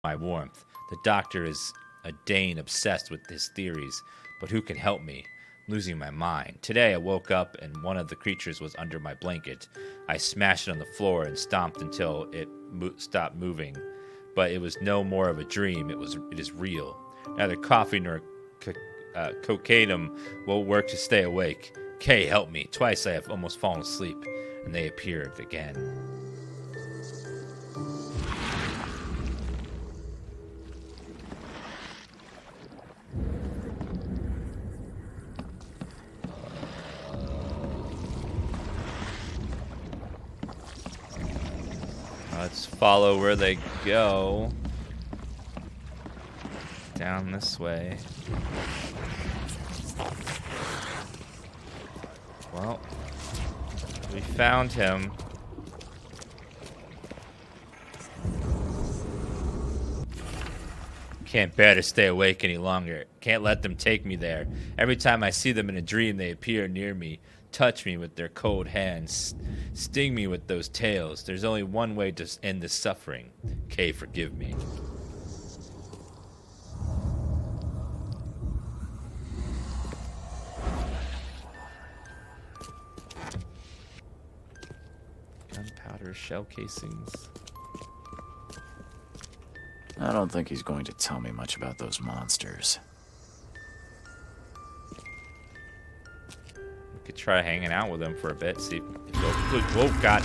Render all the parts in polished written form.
my warmth. The doctor is a Dane obsessed with his theories, but who can help me? I'm losing my mind. Today I woke up and one of the creatures was under my blanket. I smashed it on the floor and stomped until it stopped moving. But it was no more of a dream. It is real. Neither coffee nor cocaine will work to stay awake. Kay, help me. Twice I have almost fallen asleep, and they appeared again. Let's follow where they go. Down this way. Well, we found him. Can't bear to stay awake any longer. Can't let them take me there. Every time I see them in a dream, they appear near me, touch me with their cold hands, sting me with those tails. There's only one way to end this suffering. Kay, forgive me. Gunpowder, shell casings. I don't think he's going to tell me much about those monsters. We could try hanging out with him for a bit, see if... Whoa, God.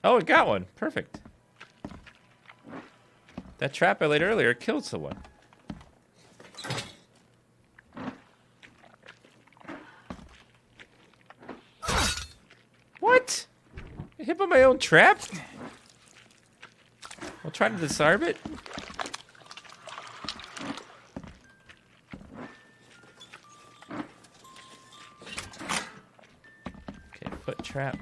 Oh, it got one. Perfect. That trap I laid earlier killed someone. What? I hit by my own trap? I'll try to disarm it. Okay, foot trap.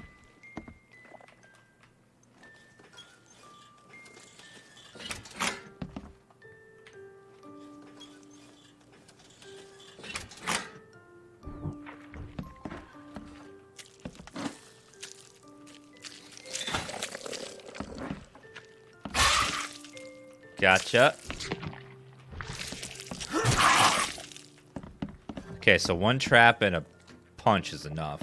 Gotcha. Okay, so one trap and a punch is enough.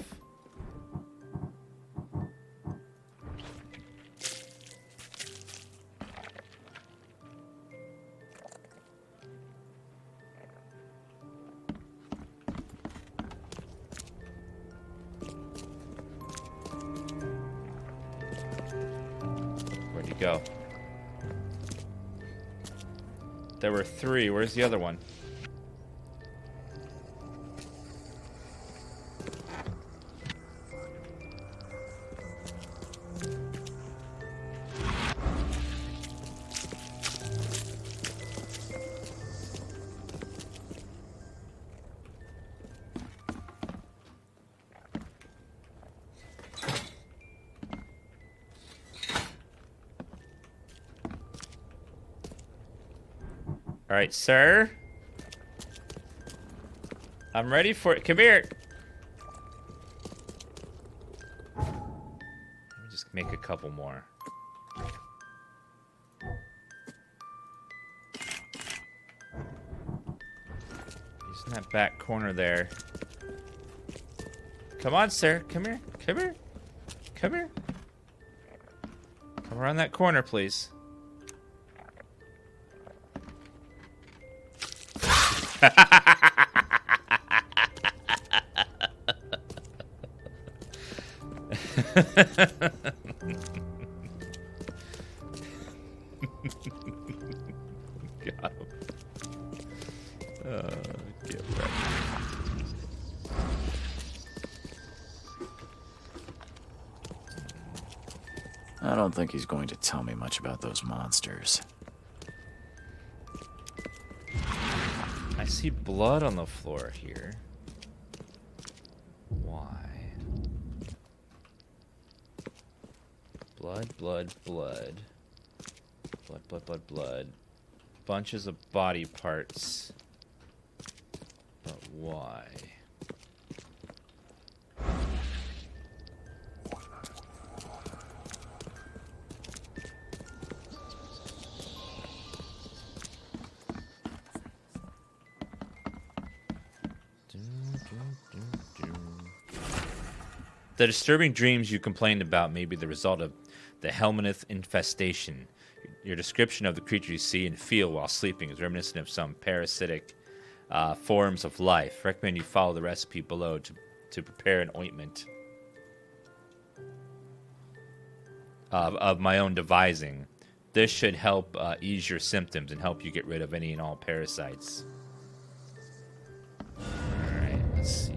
Where'd he go? There were 3. Where's the other one? All right, sir. I'm ready for it. Come here. Let me just make a couple more. He's in that back corner there. Come on, sir. Come here. Come here. Come here. Come around that corner, please. Got him. Get ready. I don't think he's going to tell me much about those monsters. I see blood on the floor here. Why? Blood, blood, blood. Blood, blood, blood, blood. Bunches of body parts. But why? The disturbing dreams you complained about may be the result of the Helminth infestation. Your description of the creature you see and feel while sleeping is reminiscent of some parasitic forms of life. Recommend you follow the recipe below to prepare an ointment of my own devising. This should help ease your symptoms and help you get rid of any and all parasites. Alright, let's see.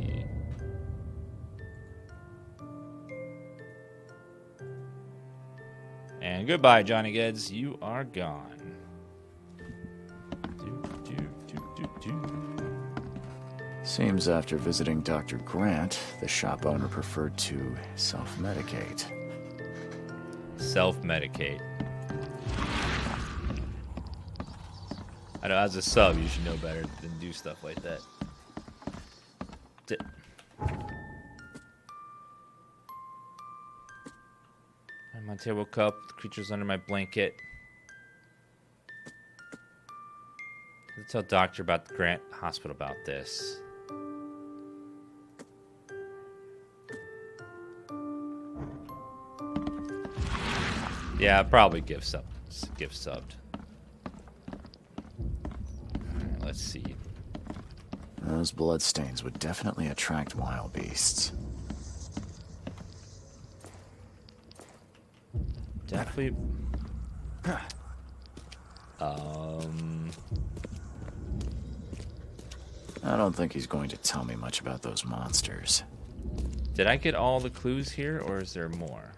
And goodbye, Johnny Geds. You are gone. Seems after visiting Dr. Grant, the shop owner preferred to self-medicate. Self-medicate. I know, as a sub, you should know better than do stuff like that. My table cup, the creature's under my blanket. Let's tell doctor about the Grant Hospital about this. Yeah, I'll probably gift subbed. Alright, let's see. Those bloodstains would definitely attract wild beasts. Definitely. I don't think he's going to tell me much about those monsters. Did I get all the clues here, or is there more?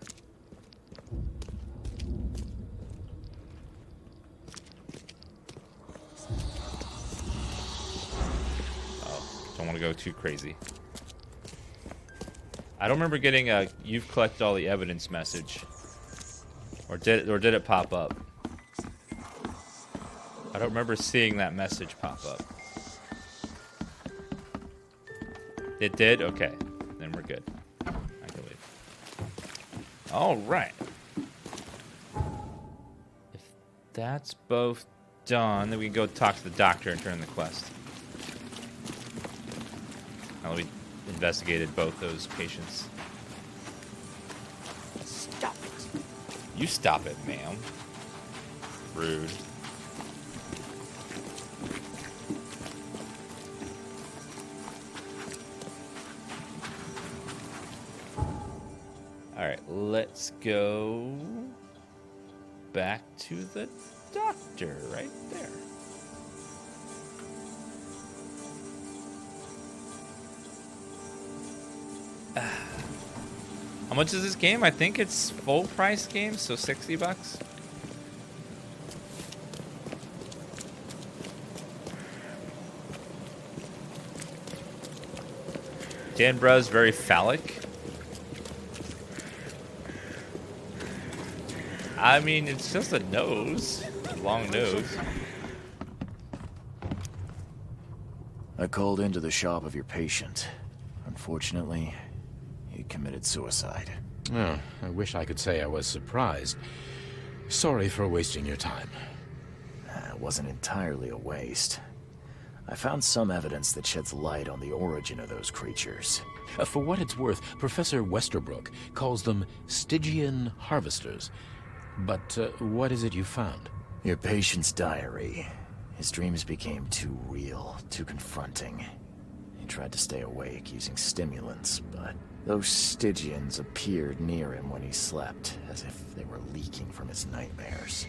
Oh, don't want to go too crazy. I don't remember getting a "you've collected all the evidence" message. Or did it pop up? I don't remember seeing that message pop up. It did? Okay. Then we're good. I can leave. Alright. If that's both done, then we can go talk to the doctor and turn in the quest. Now we investigated both those patients. Stop it. You stop it, ma'am. Rude. Alright, let's go back to the doctor right there. How much is this game? I think it's full price game, so $60. Danbrugh's very phallic. I mean, it's just a nose. A long nose. I called into the shop of your patient. Unfortunately, he committed suicide. Oh, I wish I could say I was surprised. Sorry for wasting your time. It wasn't entirely a waste. I found some evidence that sheds light on the origin of those creatures. For what it's worth, Professor Westerbrook calls them Stygian harvesters. But what is it you found? Your patient's diary. His dreams became too real, too confronting. He tried to stay awake using stimulants, but those Stygians appeared near him when he slept, as if they were leaking from his nightmares.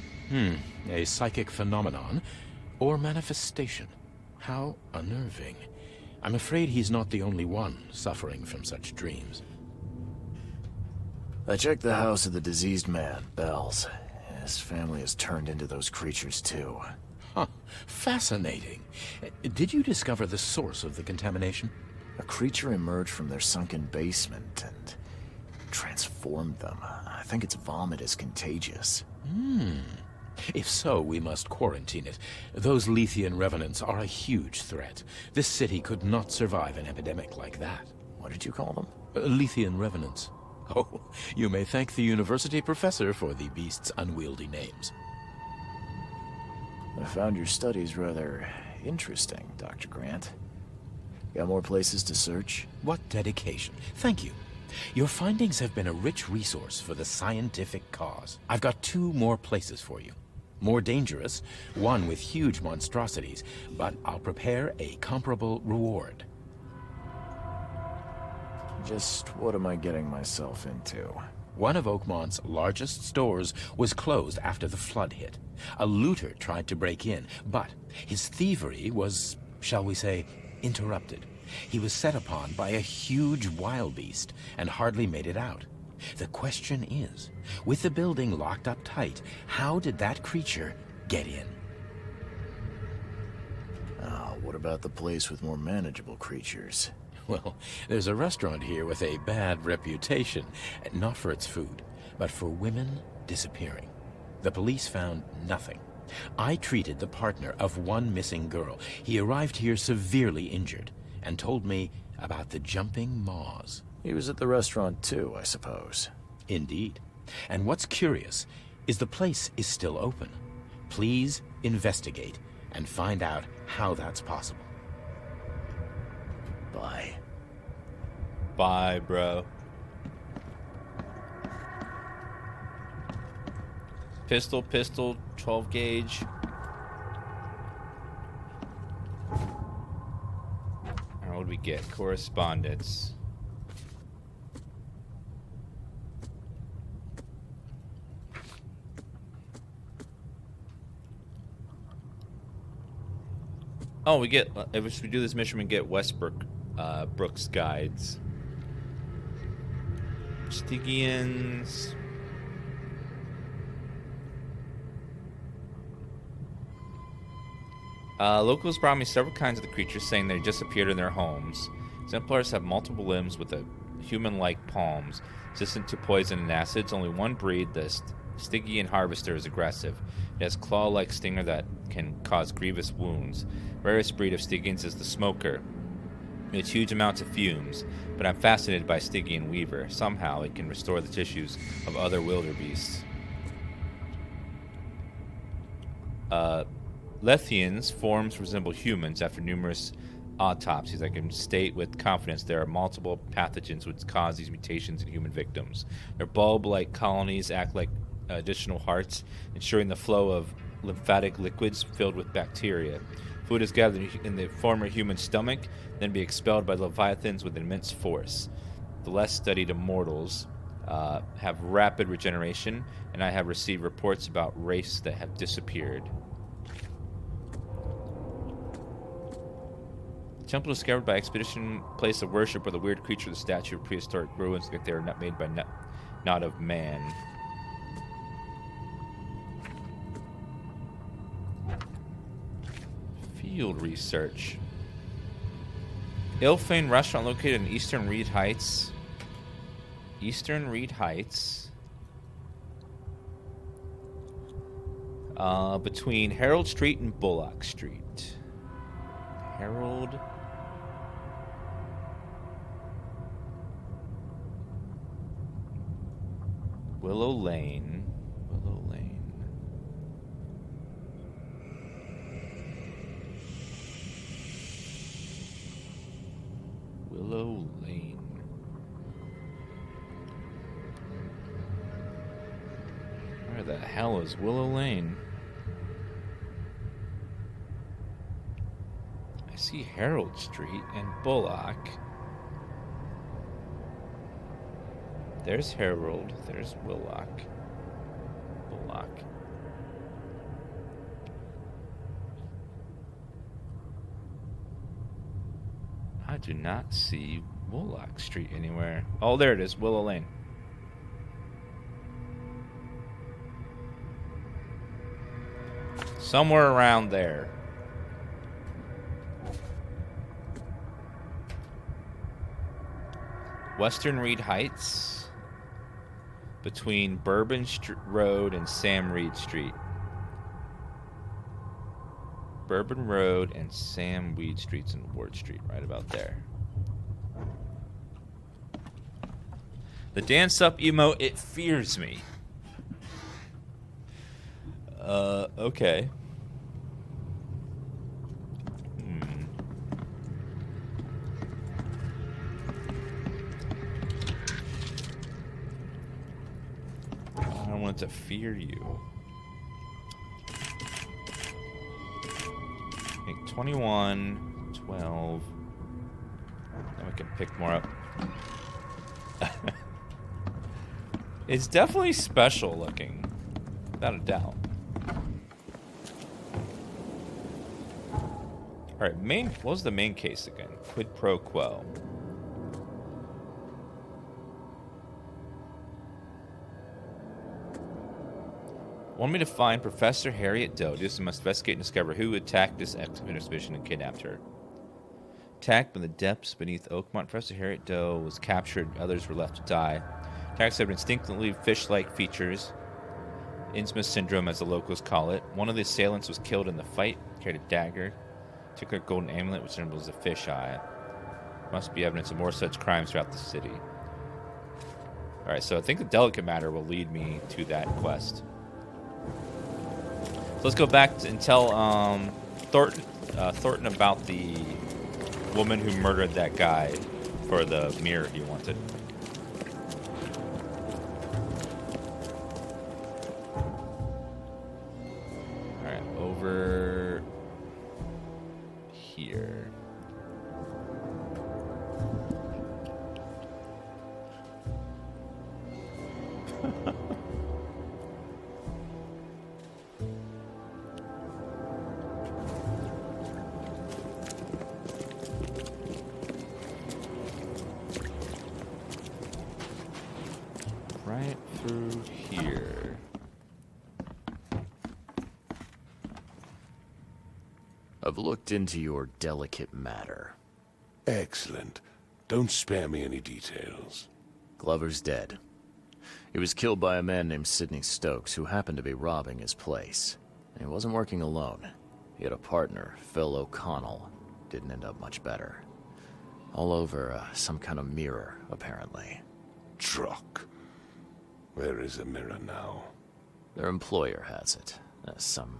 A psychic phenomenon or manifestation. How unnerving. I'm afraid he's not the only one suffering from such dreams. I checked the house of the diseased man, Bells. His family has turned into those creatures too. Huh. Fascinating. Did you discover the source of the contamination? A creature emerged from their sunken basement and transformed them. I think its vomit is contagious. If so, we must quarantine it. Those Lethian revenants are a huge threat. This city could not survive an epidemic like that. What did you call them? Lethian revenants. Oh, you may thank the university professor for the beast's unwieldy names. I found your studies rather interesting, Dr. Grant. Got more places to search? What dedication. Thank you. Your findings have been a rich resource for the scientific cause. I've got 2 more places for you. More dangerous, one with huge monstrosities, but I'll prepare a comparable reward. Just what am I getting myself into? One of Oakmont's largest stores was closed after the flood hit. A looter tried to break in, but his thievery was, shall we say, interrupted. He was set upon by a huge wild beast and hardly made it out. The question is, with the building locked up tight, how did that creature get in? What about the place with more manageable creatures? Well, there's a restaurant here with a bad reputation, not for its food, but for women disappearing. The police found nothing. I treated the partner of one missing girl. He arrived here severely injured and told me about the jumping maws. He was at the restaurant too, I suppose. Indeed. And what's curious is the place is still open. Please investigate and find out how that's possible. Bye. Bye, bro. Pistol, 12 gauge. What would we get? Correspondence. Oh, we get, if we do this mission, we get Westbrook, Brooks guides. Stygians. Locals brought me several kinds of the creatures, saying they disappeared in their homes. Exemplars have multiple limbs with a human-like palms, resistant to poison and acids. Only one breed, the Stygian Harvester, is aggressive. It has claw-like stinger that can cause grievous wounds. Rarest breed of Stygians is the Smoker. It has huge amounts of fumes, but I'm fascinated by Stygian Weaver. Somehow it can restore the tissues of other wildebeests. Lethians' forms resemble humans after numerous autopsies. I can state with confidence there are multiple pathogens which cause these mutations in human victims. Their bulb-like colonies act like additional hearts, ensuring the flow of lymphatic liquids filled with bacteria. Food is gathered in the former human stomach, then be expelled by leviathans with immense force. The less studied immortals have rapid regeneration, and I have received reports about races that have disappeared. Temple discovered by expedition, place of worship where the weird creature, the statue of prehistoric ruins, like they are not made by not of man. Field research. Ill-famed restaurant located in Eastern Reed Heights. Eastern Reed Heights. Between Harold Street and Bullock Street. Harold. Willow Lane. Willow Lane. Willow Lane. Where the hell is Willow Lane? I see Harold Street and Bullock. There's Harold. There's Bullock. I do not see Bullock Street anywhere. Oh, there it is. Willow Lane. Somewhere around there. Western Reed Heights. between Bourbon Road and Sam Reed Street. Bourbon Road and Sam Weed Streets and Ward Street, right about there. The dance up emote, it fears me. Okay. I don't want it to fear you. I think 21, 12. Then we can pick more up. It's definitely special looking, without a doubt. All right, what was the main case again? Quid pro quo. Want me to find Professor Harriet Doe. Do some investigate and discover who attacked this expedition and kidnapped her. Attacked in the depths beneath Oakmont, Professor Harriet Doe was captured. Others were left to die. Attacks have instinctively fish-like features. Innsmouth syndrome, as the locals call it. One of the assailants was killed in the fight. Carried a dagger. Took a golden amulet, which resembles a fish eye. Must be evidence of more such crimes throughout the city. Alright, so I think the delicate matter will lead me to that quest. So let's go back and tell Thornton about the woman who murdered that guy for the mirror he wanted. Alright, over here. Right through here. I've looked into your delicate matter. Excellent. Don't spare me any details. Glover's dead. He was killed by a man named Sidney Stokes, who happened to be robbing his place. And he wasn't working alone. He had a partner, Phil O'Connell. Didn't end up much better. All over some kind of mirror, apparently. Truck. Where is the mirror now? Their employer has it. Some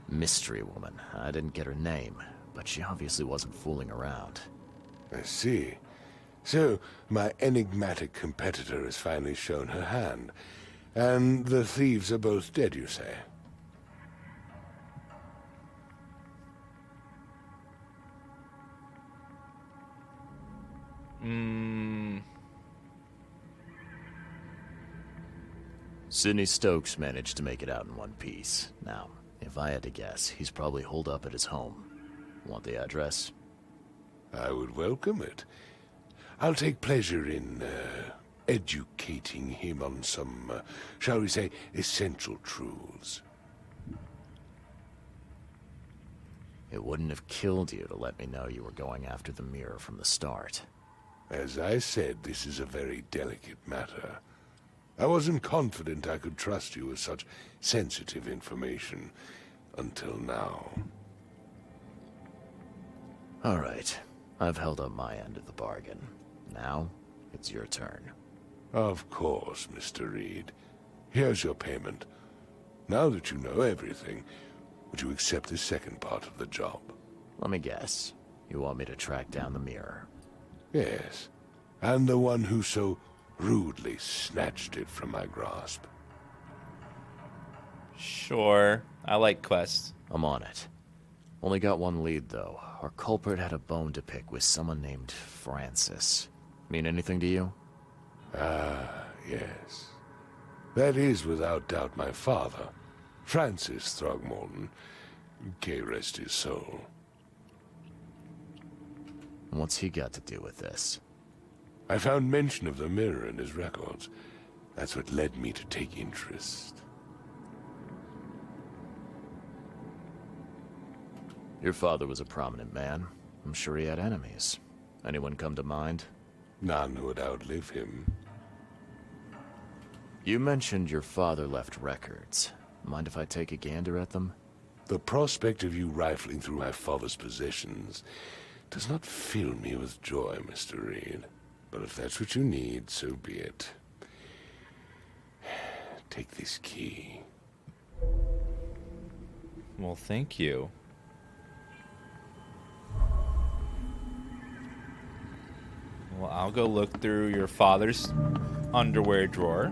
mystery woman. I didn't get her name, but she obviously wasn't fooling around. I see. So, my enigmatic competitor has finally shown her hand. And the thieves are both dead, you say? Sidney Stokes managed to make it out in one piece. Now, if I had to guess, he's probably holed up at his home. Want the address? I would welcome it. I'll take pleasure in, educating him on some, shall we say, essential truths. It wouldn't have killed you to let me know you were going after the mirror from the start. As I said, this is a very delicate matter. I wasn't confident I could trust you with such sensitive information until now. All right. I've held up my end of the bargain. Now, it's your turn. Of course, Mr. Reed. Here's your payment. Now that you know everything, would you accept the second part of the job? Let me guess. You want me to track down the mirror? Yes. And the one who so rudely snatched it from my grasp. Sure. I like quests. I'm on it. Only got one lead, though. Our culprit had a bone to pick with someone named Francis. Mean anything to you? Ah, yes. That is without doubt my father, Francis Throgmorton. May rest his soul. And what's he got to do with this? I found mention of the mirror in his records. That's what led me to take interest. Your father was a prominent man. I'm sure he had enemies. Anyone come to mind? None who would outlive him. You mentioned your father left records. Mind if I take a gander at them? The prospect of you rifling through my father's possessions does not fill me with joy, Mr. Reed. But if that's what you need, so be it. Take this key. Well, thank you. Well, I'll go look through your father's underwear drawer.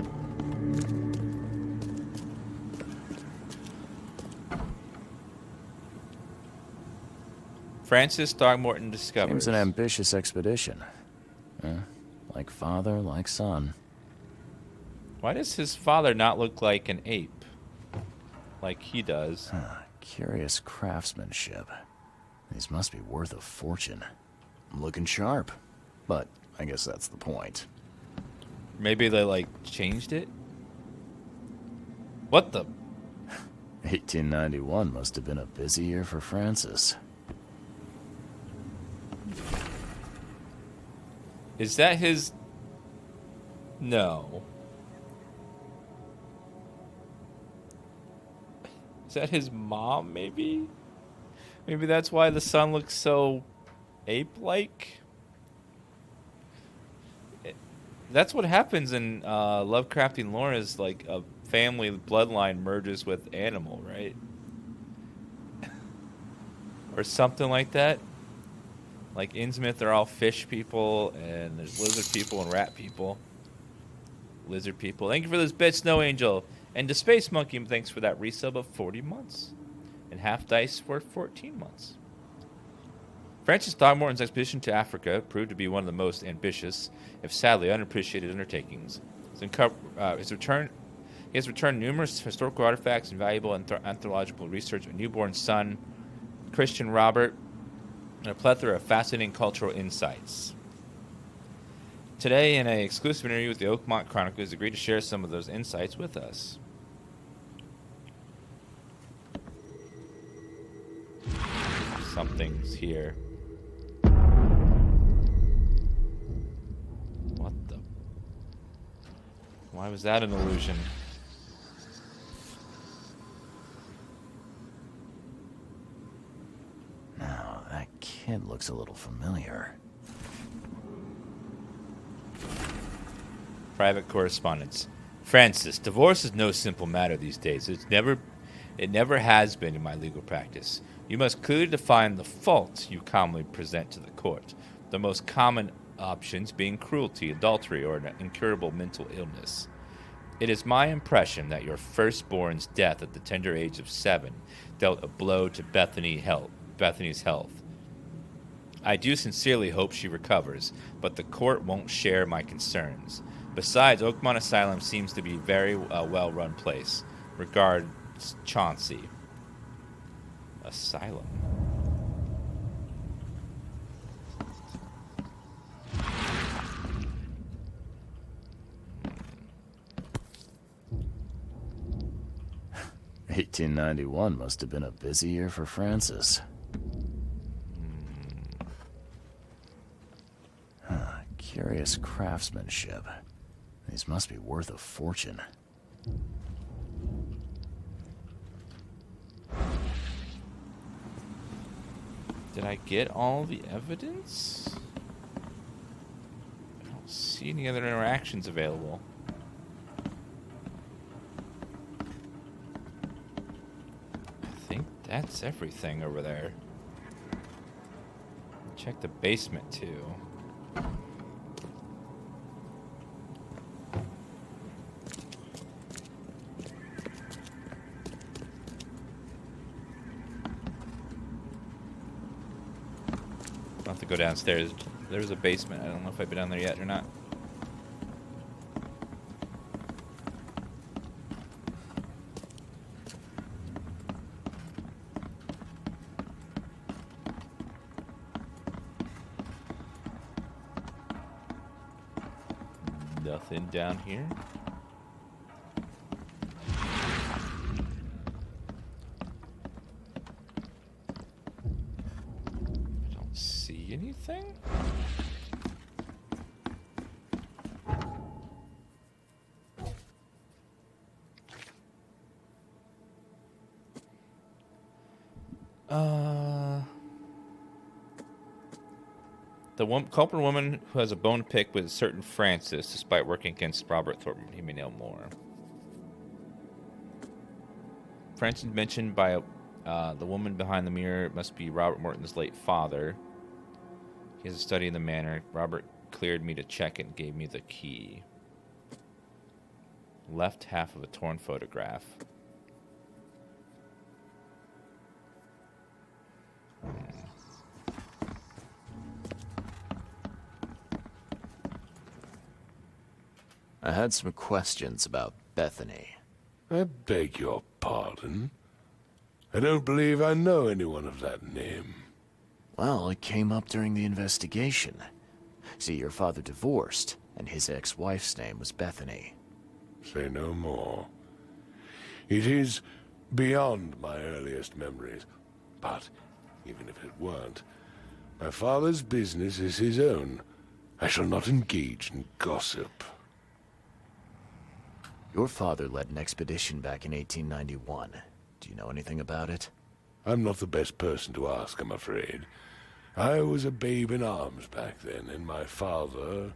Francis Throgmorton discovers. Seems an ambitious expedition. Like father, like son. Why does his father not look like an ape? Like he does. Curious craftsmanship. These must be worth a fortune. Looking sharp. But I guess that's the point. Maybe they, like, changed it? What the? 1891 must have been a busy year for Francis. Is that his... No. Is that his mom, maybe? Maybe that's why the son looks so ape-like? That's what happens in Lovecraftian lore, is like a family bloodline merges with animal, right? Or something like that. Like Innsmouth are all fish people, and there's lizard people and rat people. Lizard people. Thank you for this bit, Snow Angel. And to Space Monkey, thanks for that resub of 40 months. And Half Dice for 14 months. Francis Throgmorton's expedition to Africa proved to be one of the most ambitious, if sadly unappreciated, undertakings. He has returned numerous historical artifacts and valuable anthropological research, a newborn son, Christian Robert, and a plethora of fascinating cultural insights. Today, in an exclusive interview with the Oakmont Chronicle, he's agreed to share some of those insights with us. Something's here. What the? Why was that an illusion? Now, that kid looks a little familiar. Private correspondence. Francis, divorce is no simple matter these days. It never has been in my legal practice. You must clearly define the faults you commonly present to the court, the most common options being cruelty, adultery, or an incurable mental illness. It is my impression that your firstborn's death at the tender age of 7 dealt a blow to Bethany's health. I do sincerely hope she recovers, but the court won't share my concerns. Besides, Oakmont Asylum seems to be a very well-run place. Regards, Chauncey. Asylum. $1891 must have been a busy year for Francis. Curious craftsmanship. These must be worth a fortune. Did I get all the evidence? I don't see any other interactions available. I think that's everything over there. Check the basement too. I'll have to go downstairs. There's a basement. I don't know if I've been down there yet or not. Nothing down here. Anything? The culprit woman who has a bone to pick with a certain Francis, despite working against Robert Thornton. He may know more. Francis mentioned by the woman behind the mirror must be Robert Morton's late father. He has a study in the manor. Robert cleared me to check it and gave me the key. Left half of a torn photograph. I had some questions about Bethany. I beg your pardon? I don't believe I know anyone of that name. Well, it came up during the investigation. See, your father divorced, and his ex-wife's name was Bethany. Say no more. It is beyond my earliest memories. But, even if it weren't, my father's business is his own. I shall not engage in gossip. Your father led an expedition back in 1891. Do you know anything about it? I'm not the best person to ask, I'm afraid. I was a babe in arms back then, and my father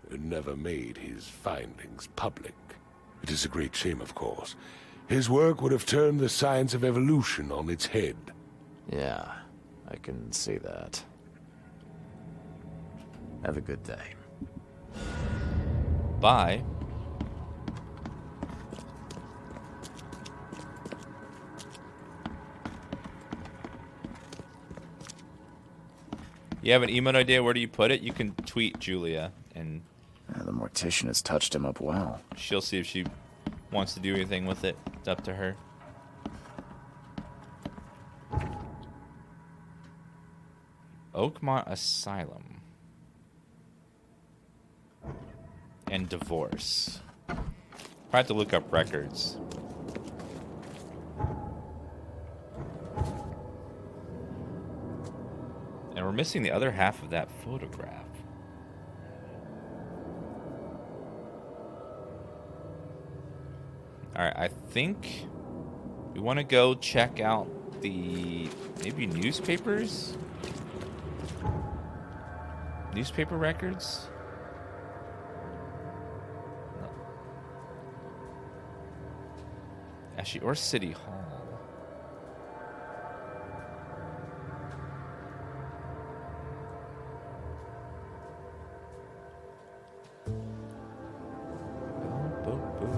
never made his findings public. It is a great shame, of course. His work would have turned the science of evolution on its head. Yeah, I can see that. Have a good day. Bye. You have an emote idea? Where do you put it? You can tweet Julia, and The mortician has touched him up well. she'll see if she wants to do anything with it. It's up to her. Oakmont Asylum. And divorce. I have to look up records. And we're missing the other half of that photograph. Alright, I think we want to go check out the maybe newspapers? Newspaper records? No. Actually, or City Hall.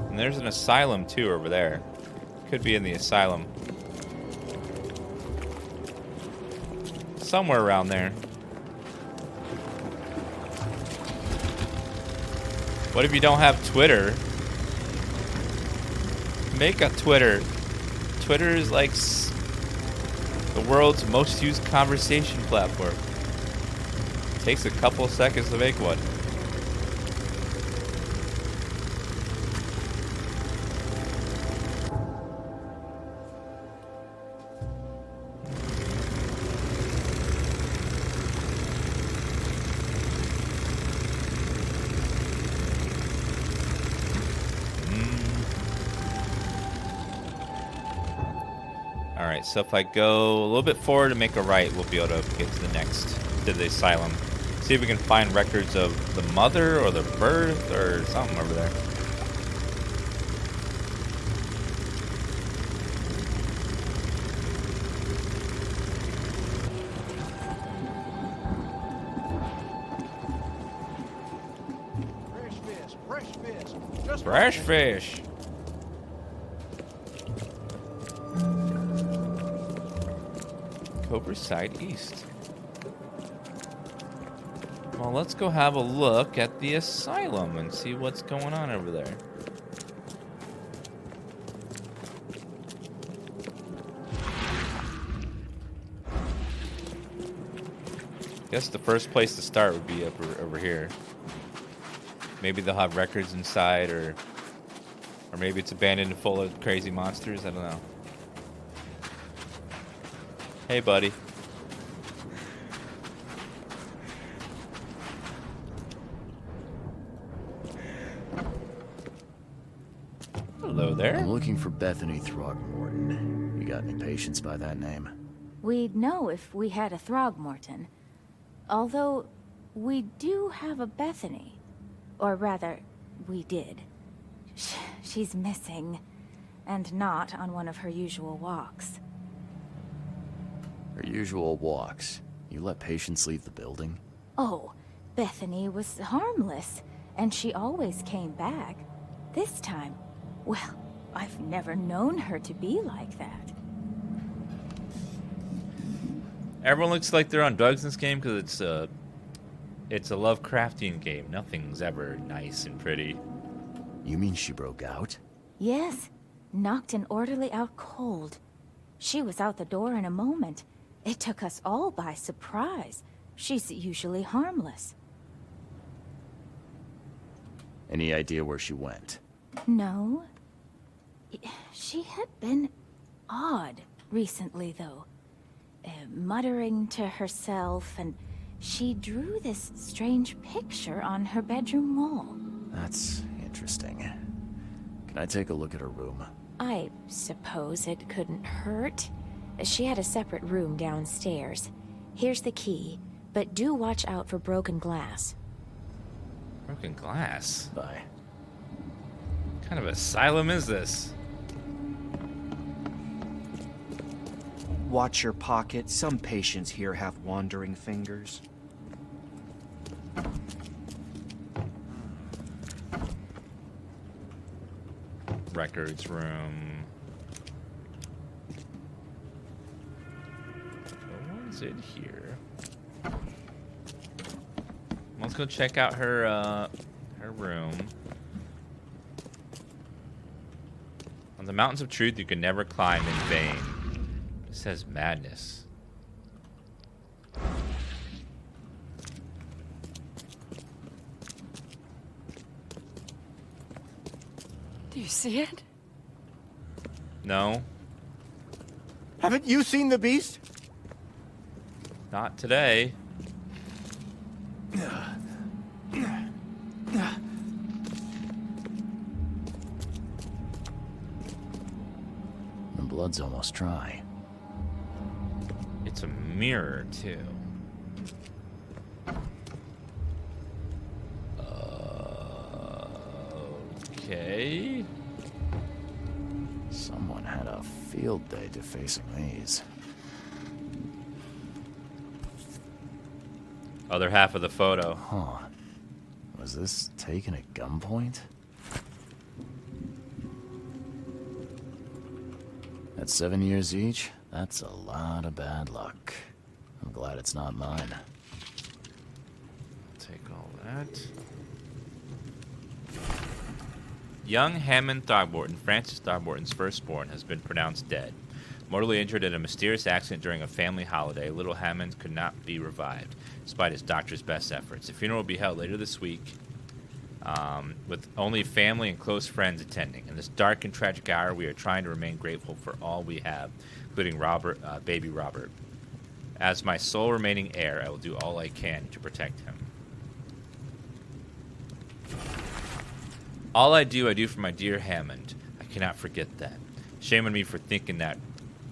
And there's an asylum too over there. Could be in the asylum. Somewhere around there. What if you don't have Twitter? Make a Twitter. Twitter is like the world's most used conversation platform. Takes a couple seconds to make one. Alright, so if I go a little bit forward and make a right, we'll be able to get to the asylum. See if we can find records of the mother or the birth or something over there. Fresh fish. Cobra Side East. Well, let's go have a look at the asylum and see what's going on over there. Guess the first place to start would be over here. Maybe they'll have records inside, or maybe it's abandoned and full of crazy monsters. I don't know. Hey, buddy. Hello there. I'm looking for Bethany Throckmorton. You got any patients by that name? We'd know if we had a Throgmorton. Although, we do have a Bethany. Or rather, we did. She's missing, and not on one of her usual walks. Her usual walks. You let patients leave the building? Oh, Bethany was harmless, and she always came back. This time, well, I've never known her to be like that. Everyone looks like they're on drugs in this game because it's a Lovecraftian game. Nothing's ever nice and pretty. You mean she broke out? Yes, knocked an orderly out cold. She was out the door in a moment. It took us all by surprise. She's usually harmless. Any idea where she went? No. She had been odd recently, though. Muttering to herself, and she drew this strange picture on her bedroom wall. That's interesting. Can I take a look at her room? I suppose it couldn't hurt. She had a separate room downstairs. Here's the key, but do watch out for broken glass. Broken glass? Bye. What kind of asylum is this? Watch your pocket. Some patients here have wandering fingers. Records room. No one's in here. Let's go check out her room. On the mountains of truth you can never climb in vain. It says madness. Do you see it? No, Haven't you seen the beast? not today. The blood's almost dry. It's a mirror, too. Okay. Someone had a field day defacing these. Other half of the photo. Huh. Was this taken at gunpoint? At 7 years each, that's a lot of bad luck. I'm glad it's not mine. Take all that. Young Hammond Throgmorton, Francis Throgmorton's firstborn, has been pronounced dead. Mortally injured in a mysterious accident during a family holiday, little Hammond could not be revived, despite his doctor's best efforts. The funeral will be held later this week, with only family and close friends attending. In this dark and tragic hour, we are trying to remain grateful for all we have, including Robert, baby Robert. As my sole remaining heir, I will do all I can to protect him. All I do for my dear Hammond. I cannot forget that. Shame on me for thinking that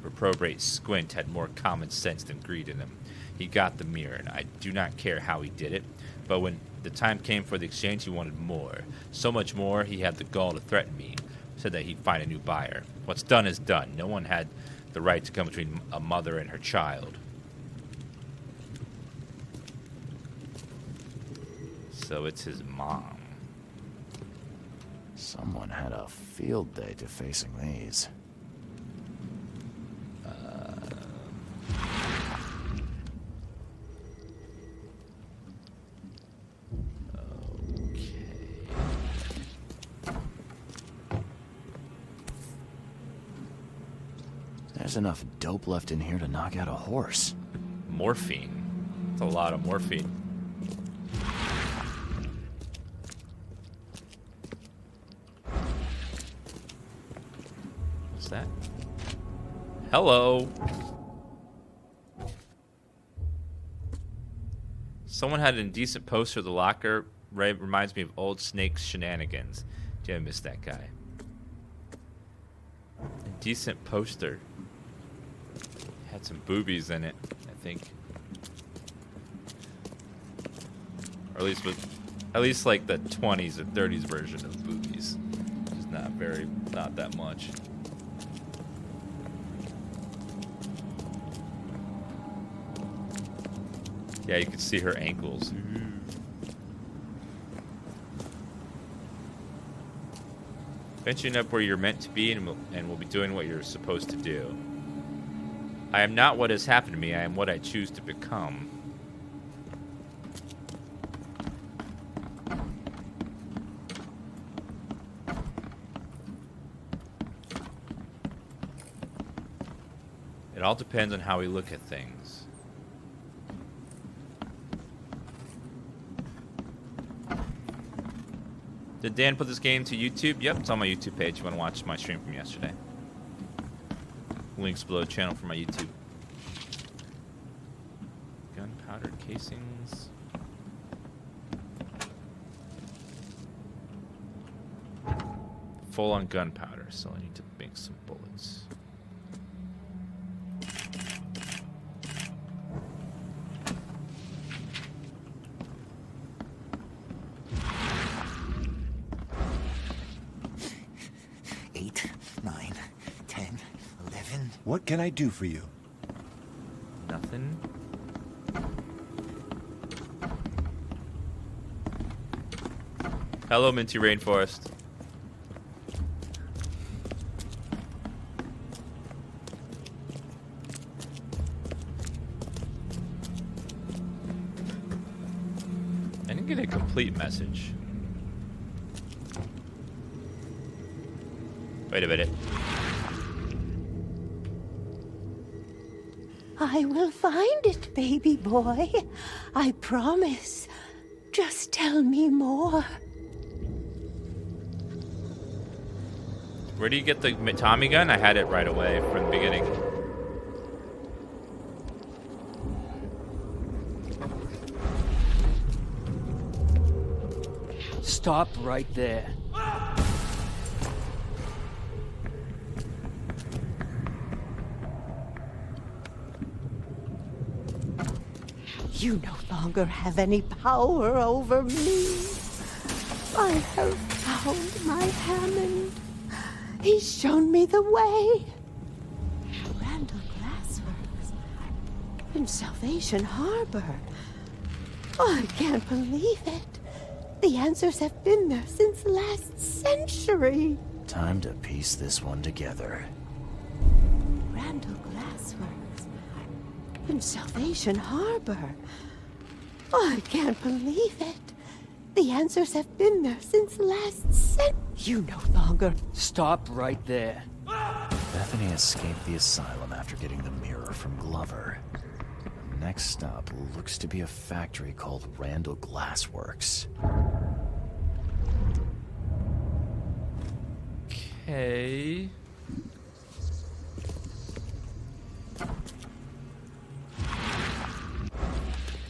reprobate Squint had more common sense than greed in him. He got the mirror, and I do not care how he did it, but when the time came for the exchange, he wanted more. So much more, he had the gall to threaten me. Said that he'd find a new buyer. What's done is done. No one had the right to come between a mother and her child. So it's his mom. Someone had a field day defacing these. There's enough dope left in here to knock out a horse. Morphine. That's a lot of morphine. What's that? Hello. Someone had an indecent poster of the locker. Reminds me of old Snake's shenanigans. Dude, I miss that guy. Indecent poster. Had some boobies in it, I think. Or at least like the 20s or 30s version of boobies. Which is not that much. Yeah, you can see her ankles. Venturing up where you're meant to be and will be doing what you're supposed to do. I am not what has happened to me, I am what I choose to become. It all depends on how we look at things. Did Dan put this game to YouTube? Yep, it's on my YouTube page. You want to watch my stream from yesterday. Links below, channel for my YouTube. Gunpowder casings. Full on gunpowder, so I need to make some bullets. What can I do for you? Nothing. Hello, Minty Rainforest. I didn't get a complete message. Wait a minute. I will find it, baby boy. I promise. Just tell me more. Where do you get the Tommy gun? I had it right away from the beginning. Stop right there. You no longer have any power over me. I have found my Hammond. He's shown me the way. Randall Glassworks. In Salvation Harbor. I can't believe it. The answers have been there since last century. Time to piece this one together. Randall Glassworks. In Salvation Harbor. I can't believe it. The answers have been there since last century. You no longer... Stop right there. Bethany escaped the asylum after getting the mirror from Glover. Next stop looks to be a factory called Randall Glassworks. Okay.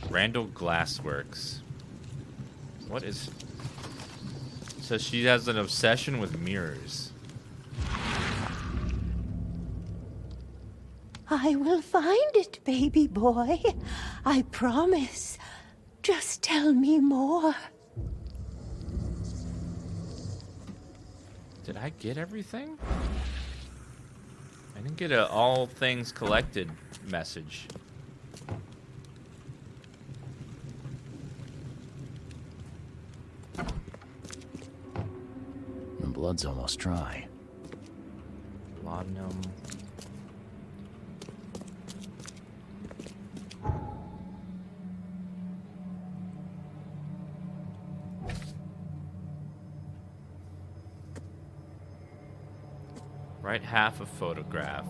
Randall Glassworks. What is... So she has an obsession with mirrors. I will find it, baby boy. I promise. Just tell me more. Did I get everything? I didn't get a all things collected message. The blood's almost dry. Laudanum. Right half a photograph.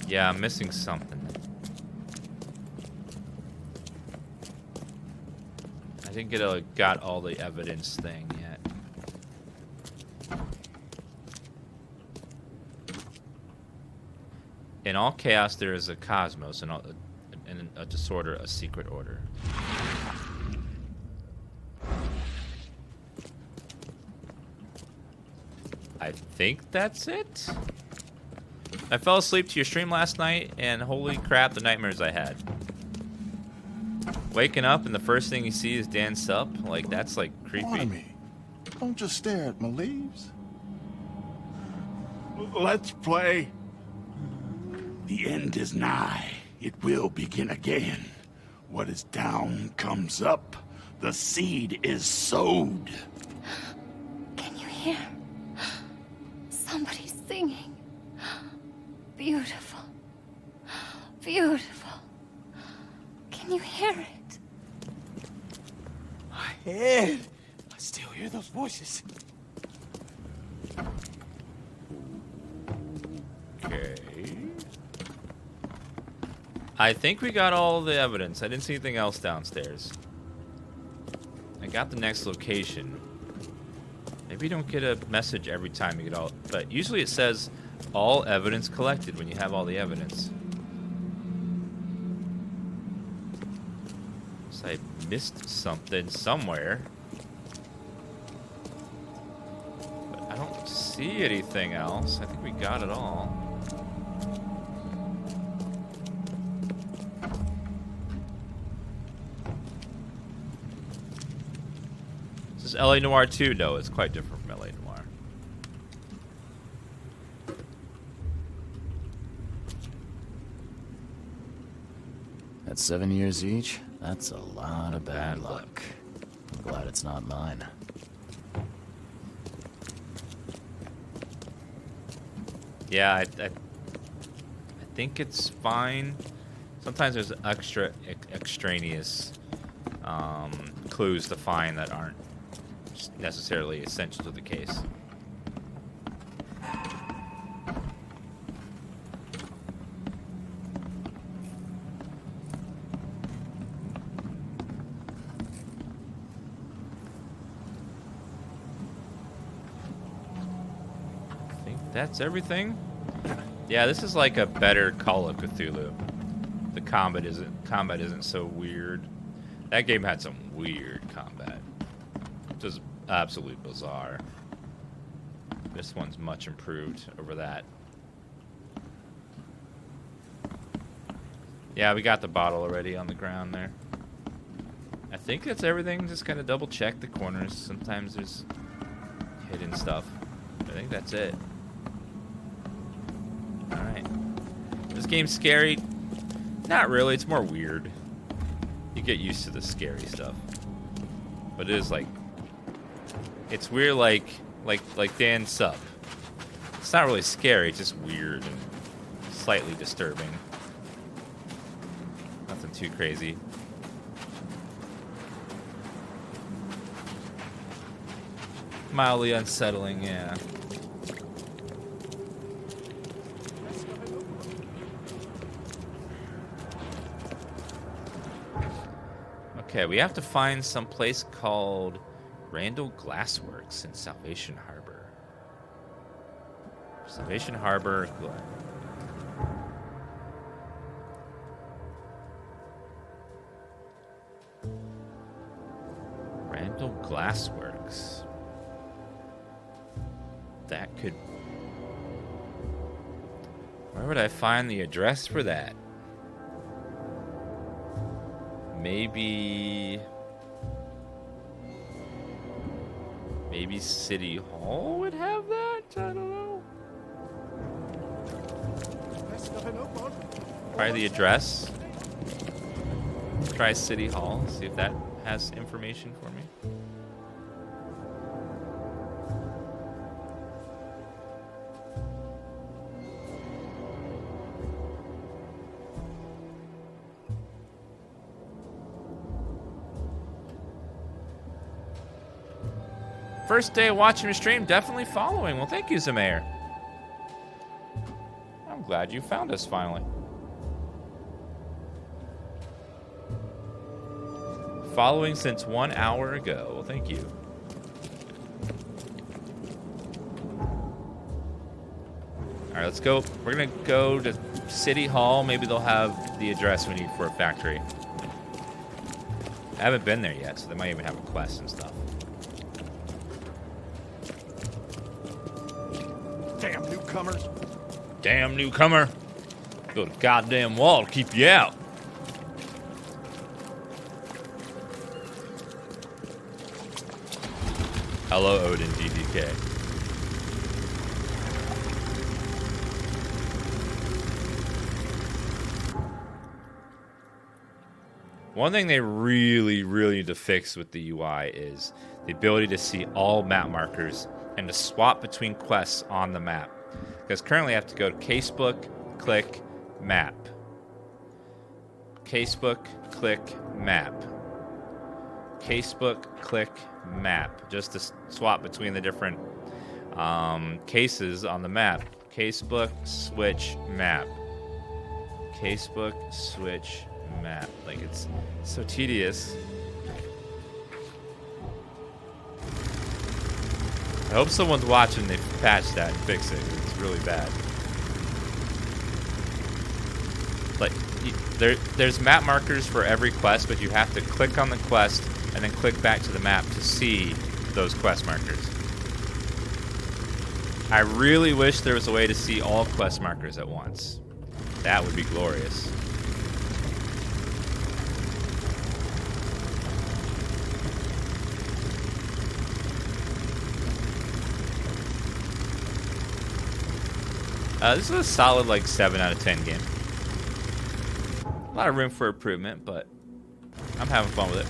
Yeah, I'm missing something. I didn't get a got all the evidence thing yet. In all chaos, there is a cosmos, and in a disorder, a secret order. I think that's it. I fell asleep to your stream last night, and holy crap, the nightmares I had. Waking up and the first thing you see is Dan Sup, like that's like creepy. Me. Don't just stare at my leaves. Let's play. The end is nigh. It will begin again. What is down comes up. The seed is sowed. Can you hear? Somebody's singing. Beautiful. Beautiful. Can you hear it? My head. I still hear those voices. Okay. I think we got all the evidence. I didn't see anything else downstairs. I got the next location. Maybe you don't get a message every time you get all, but usually it says all evidence collected when you have all the evidence. So I missed something somewhere. But I don't see anything else. I think we got it all. This is LA Noire 2? No, it's quite different from LA Noire. At 7 years each, that's a lot of bad luck. I'm glad it's not mine. Yeah, I think it's fine. Sometimes there's extraneous clues to find that aren't necessarily essential to the case. I think that's everything. Yeah, this is like a better Call of Cthulhu. The combat isn't so weird. That game had some weird combat. Just absolutely bizarre. This one's much improved over that. Yeah, we got the bottle already on the ground there. I think that's everything. Just kind of double check the corners. Sometimes there's hidden stuff. I think that's it. Alright. This game's scary. Not really, it's more weird. You get used to the scary stuff. But it is like, it's weird like Dan Sup. It's not really scary, it's just weird and slightly disturbing. Nothing too crazy. Mildly unsettling, yeah. Okay, we have to find some place called Randall Glassworks in Salvation Harbor. Salvation Harbor. Randall Glassworks. That could... Where would I find the address for that? Maybe City Hall would have that? I don't know. Try the address. Try City Hall. See if that has information for me. First day watching your stream, definitely following. Well, thank you, Zamair. I'm glad you found us finally. Following since 1 hour ago. Well, thank you. All right, let's go. We're going to go to City Hall. Maybe they'll have the address we need for a factory. I haven't been there yet, so they might even have a quest and stuff. newcomers. Damn newcomer. Build a goddamn wall to keep you out. Hello, Odin DDK. One thing they really need to fix with the UI is the ability to see all map markers and to swap between quests on the map. Because currently I have to go to Casebook, click, map. Casebook, click, map. Casebook, click, map. Just to swap between the different cases on the map. Casebook, switch, map. Casebook, switch, map. Like, it's so tedious. I hope someone's watching, they patch that and fix it. It's really bad. Like, there's map markers for every quest, but you have to click on the quest and then click back to the map to see those quest markers. I really wish there was a way to see all quest markers at once. That would be glorious. This is a solid, like, 7 out of 10 game. A lot of room for improvement, but I'm having fun with it.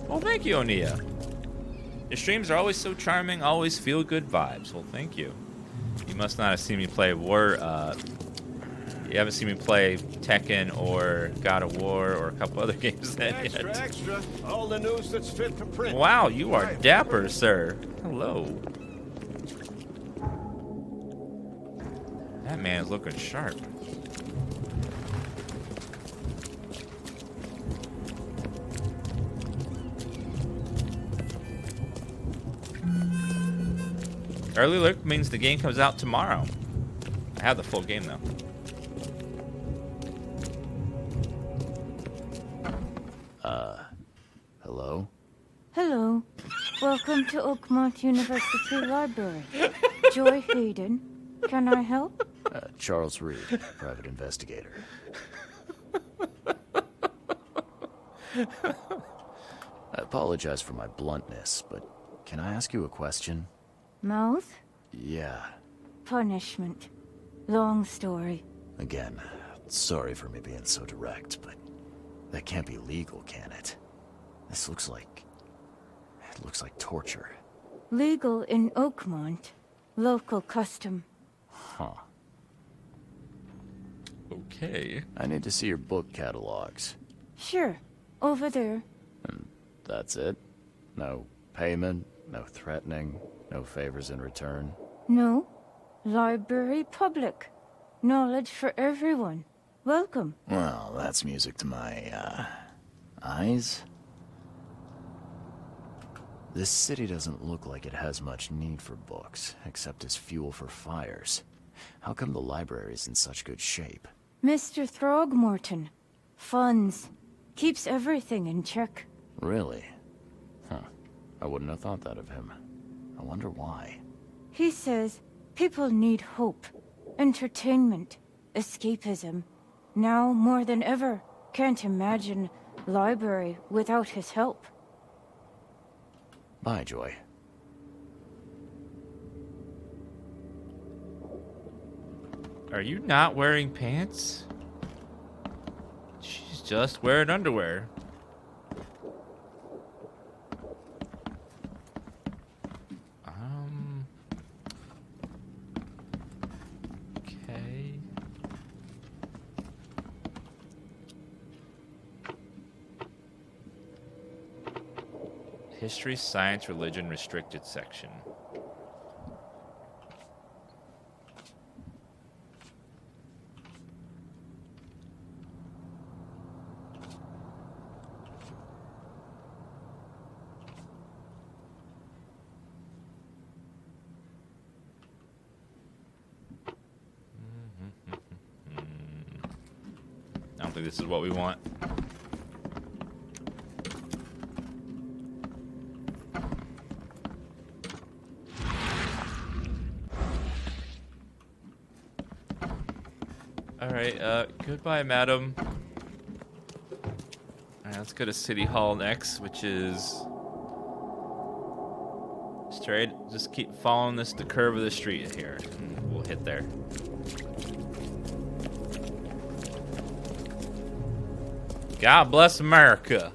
Well, thank you, Onia. Your streams are always so charming, always feel good vibes. Well, thank you. You must not have seen me play you haven't seen me play Tekken or God of War or a couple other games then yet. Extra. All the news that's fit for print. Wow, you are dapper, sir. Hello. That man is looking sharp. Early alert means the game comes out tomorrow. I have the full game though. Hello? Hello. Welcome to Oakmont University Library. Joy Hayden. Can I help? Charles Reed, private investigator. I apologize for my bluntness, but can I ask you a question? Mouth? Yeah. Punishment. Long story. Again, sorry for me being so direct, but that can't be legal, can it? This looks like... it looks like torture. Legal in Oakmont. Local custom. Huh. Okay. I need to see your book catalogs. Sure. Over there. And that's it? No payment, no threatening, no favors in return? No. Library public. Knowledge for everyone. Welcome. Well, that's music to my, eyes. This city doesn't look like it has much need for books, except as fuel for fires. How come the library's in such good shape? Mr. Throgmorton. Funds. Keeps everything in check. Really? Huh. I wouldn't have thought that of him. I wonder why. He says people need hope, entertainment, escapism. Now more than ever, can't imagine library without his help. Bye, Joy. Are you not wearing pants? She's just wearing underwear. Okay. History, Science, Religion, Restricted section. I don't think this is what we want. Alright, goodbye, madam. Alright, let's go to City Hall next, which is straight. Just keep following the curve of the street here, and we'll hit there. God bless America.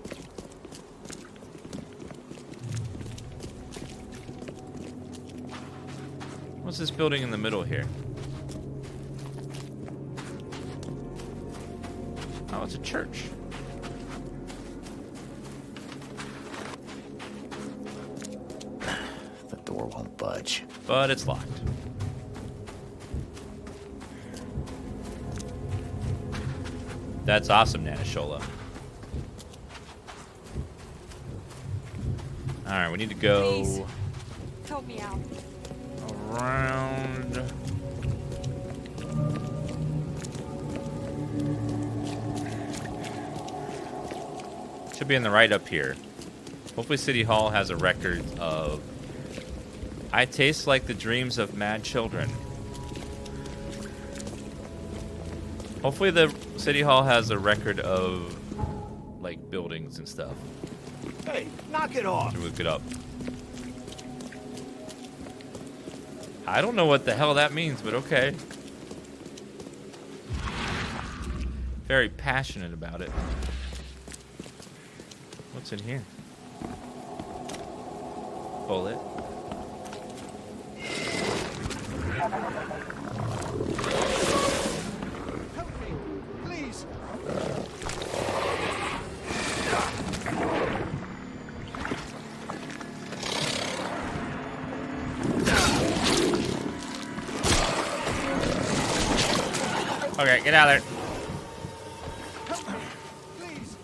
What's this building in the middle here? Oh, it's a church. The door won't budge. But it's locked. That's awesome, Nanashola. Alright, we need to go... Please, help me out. Around... Should be in the right up here. Hopefully City Hall has a record of... I taste like the dreams of mad children. Hopefully the City Hall has a record of, like, buildings and stuff. Hey, knock it off. To look it up. I don't know what the hell that means, but okay. Very passionate about it. What's in here? Bullet. Help me, please. Okay, get out of there. Please.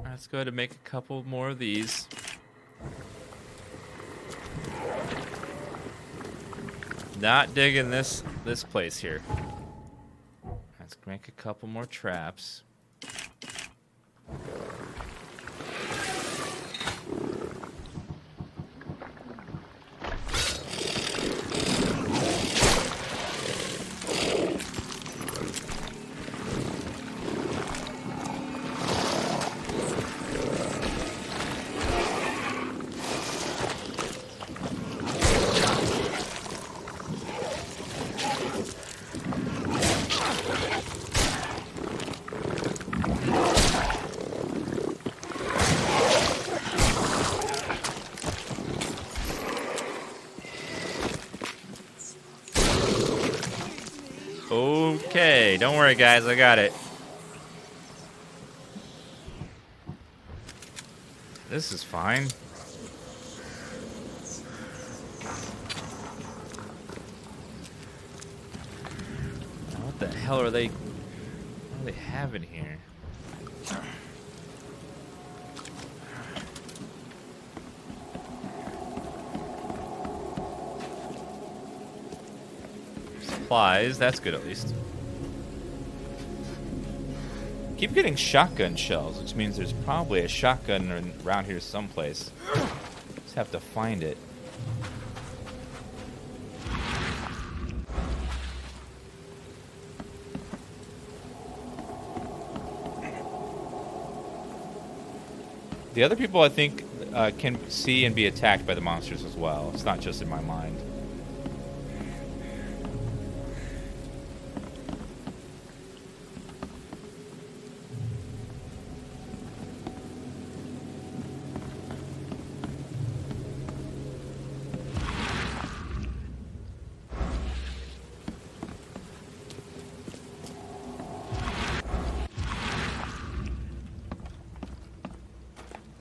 Let's go ahead and make a couple more of these. Not digging this place here. Let's make a couple more traps. Okay, don't worry guys, I got it. This is fine. What the hell are they having here? Supplies, that's good at least. Keep getting shotgun shells, which means there's probably a shotgun around here someplace. Just have to find it. The other people, I think, can see and be attacked by the monsters as well. It's not just in my mind.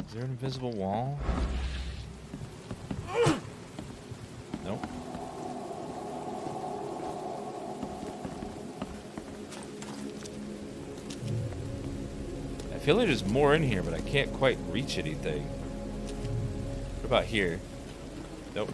Is there an invisible wall? Nope. I feel like there's more in here, but I can't quite reach anything. What about here? Nope.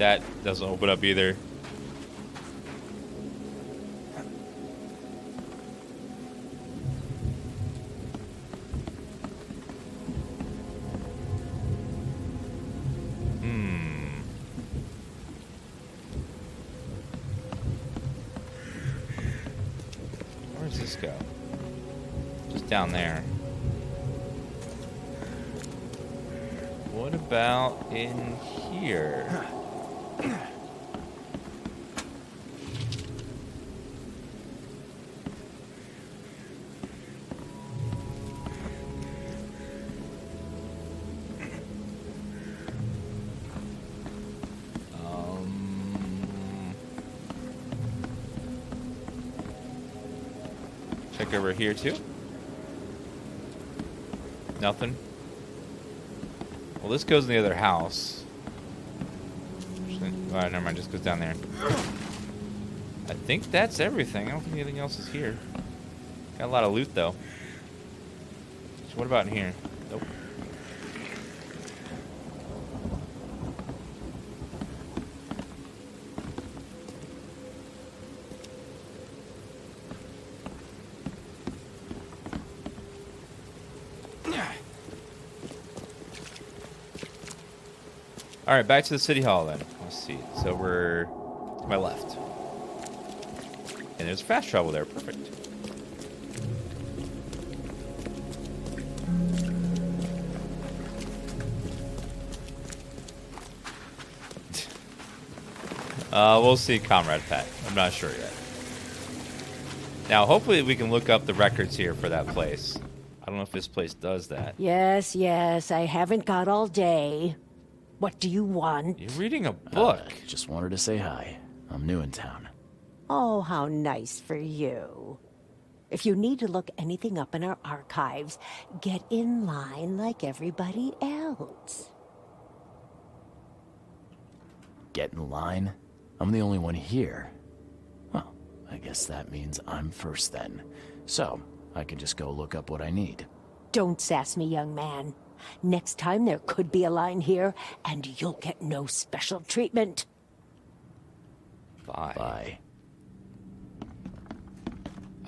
That doesn't open up either. Where does this go? Just down there. What about in here? Check over here too. Nothing. Well, this goes in the other house. Well, never mind, just goes down there. I think that's everything. I don't think anything else is here. Got a lot of loot, though. So what about in here? Nope. All right, back to the city hall then. Let's see. So we're to my left, and there's fast travel there. Perfect. We'll see, Comrade Pat. I'm not sure yet. Now, hopefully, we can look up the records here for that place. I don't know if this place does that. Yes, yes, I haven't got all day. What do you want? You're reading a book. Just wanted to say hi. I'm new in town. Oh, how nice for you. If you need to look anything up in our archives, get in line like everybody else. Get in line? I'm the only one here. Well, I guess that means I'm first then. So, I can just go look up what I need. Don't sass me, young man. Next time there could be a line here, and you'll get no special treatment. Bye. Bye.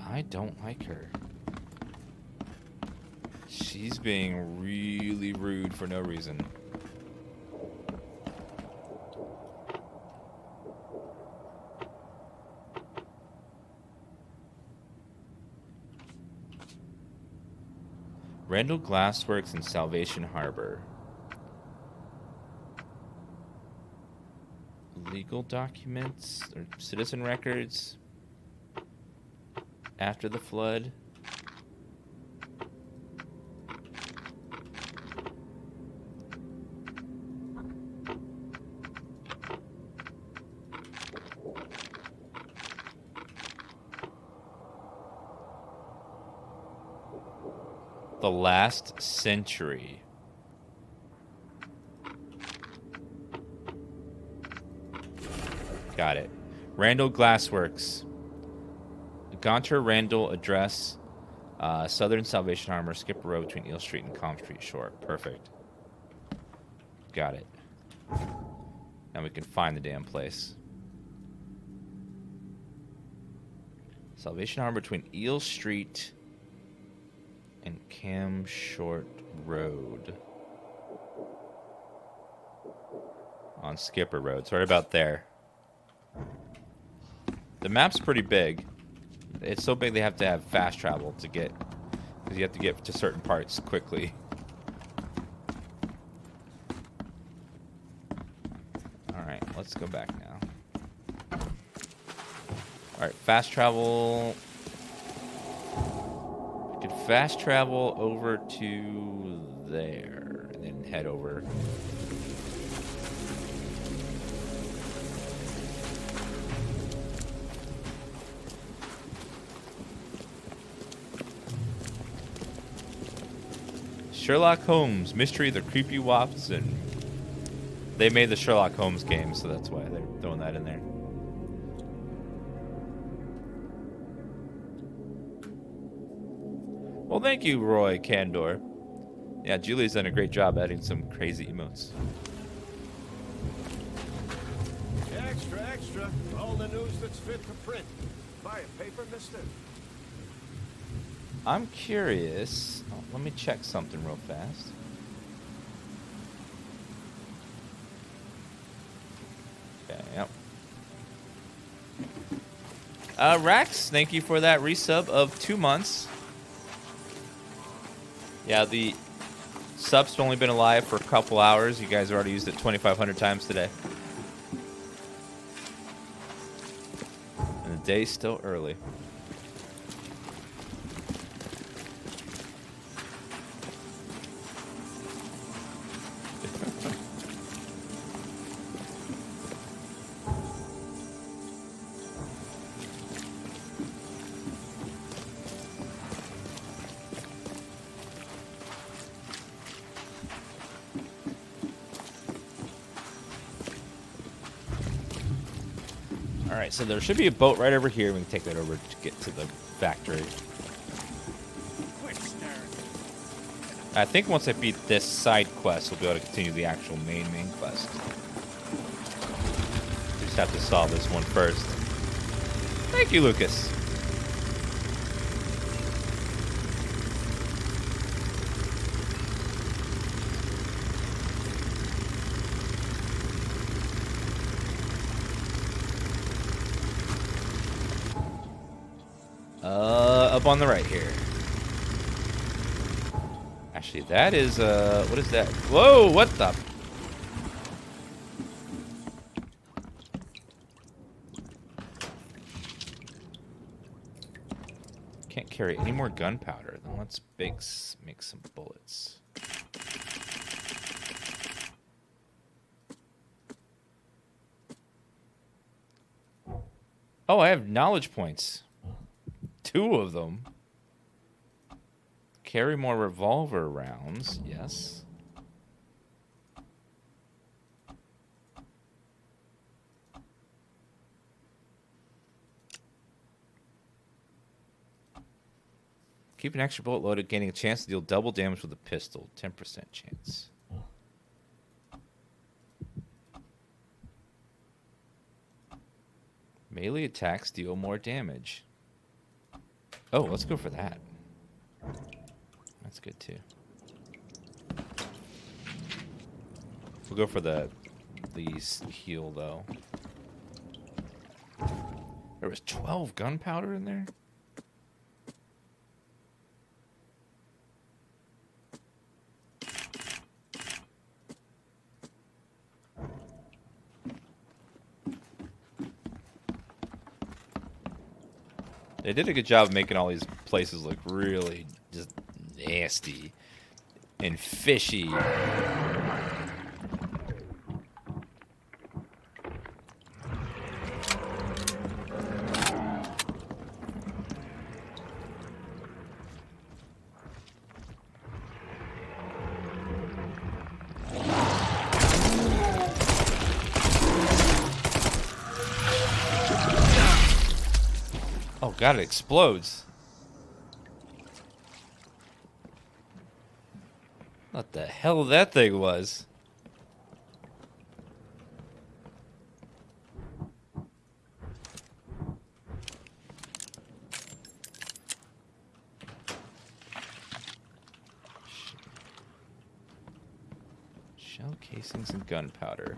I don't like her. She's being really rude for no reason. Randall Glassworks in Salvation Harbor. Legal documents or citizen records after the flood. The last century. Got it. Randall Glassworks. Gunter Randall address. Southern Salvation Harbor, Skipper Road between Eel Street and Calm Street Shore. Perfect. Got it. Now we can find the damn place. Salvation Harbor between Eel Street and Cam Short Road. On Skipper Road. So right about there. The map's pretty big. It's so big they have to have fast travel to get, because you have to get to certain parts quickly. Alright, let's go back now. Alright, fast travel. We could fast travel over to there and then head over. Sherlock Holmes, Mystery of the Creepy Watson. They made the Sherlock Holmes game, so that's why they're throwing that in there. Well, thank you, Roy Candor. Yeah, Julie's done a great job adding some crazy emotes. extra, all the news that's fit to print. Buy a paper, mister? I'm curious. Oh, let me check something real fast. Okay, yep. Rax, thank you for that resub of 2 months. Yeah, the sub's only been alive for a couple hours. You guys already used it 2,500 times today. And the day's still early. Alright, so there should be a boat right over here. We can take that over to get to the factory. I think once I beat this side quest, we'll be able to continue the actual main quest. We just have to solve this one first. Thank you, Lucas. Up on the right here. Actually, that is, what is that? Whoa, what the? Can't carry any more gunpowder. Then let's make some bullets. Oh, I have knowledge points. 2 of them. Carry more revolver rounds. Yes. Keep an extra bullet loaded, gaining a chance to deal double damage with a pistol. 10% chance. Melee attacks deal more damage. Oh, let's go for that. That's good too. We'll go for the heal though. There was 12 gunpowder in there? They did a good job of making all these places look really just nasty and fishy. Oh god, it explodes. What the hell that thing was? Shell casings and gunpowder.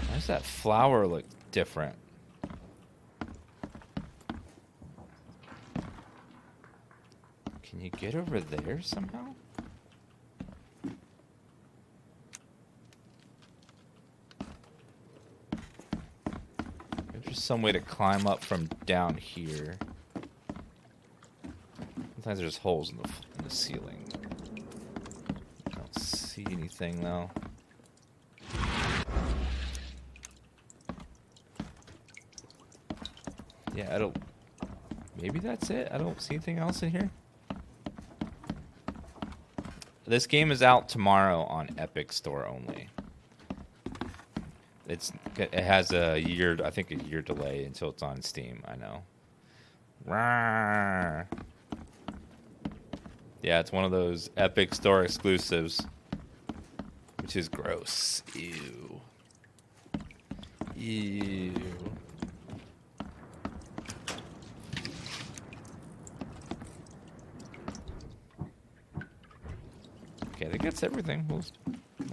Why does that flower look different? Can you get over there somehow? Maybe there's some way to climb up from down here. Sometimes there's holes in the ceiling. I don't see anything though. Yeah, I don't... Maybe that's it? I don't see anything else in here. This game is out tomorrow on Epic Store only. it has a year, I think a year delay until it's on Steam. I know. Rawr. Yeah, it's one of those Epic Store exclusives, which is gross. Ew. Ew. Okay, I think that's everything. We'll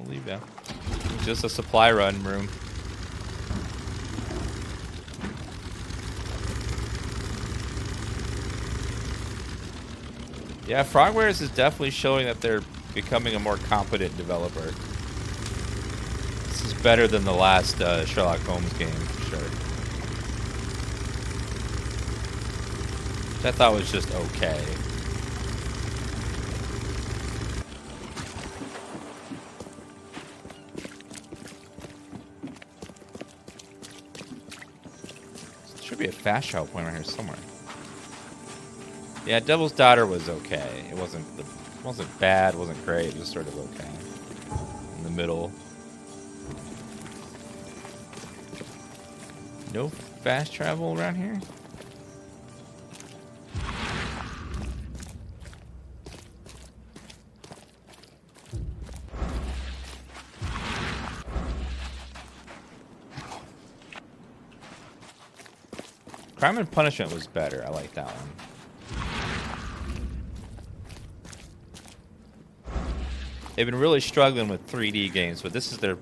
leave that. Just a supply run room. Yeah, Frogwares is definitely showing that they're becoming a more competent developer. This is better than the last Sherlock Holmes game, for sure. Which I thought was just okay. There should be a fast travel point right here somewhere. Yeah, Devil's Daughter was okay. It wasn't bad, it wasn't great, it was sort of okay. In the middle. No fast travel around here? Crime and Punishment was better. I like that one. They've been really struggling with 3D games, but this is their.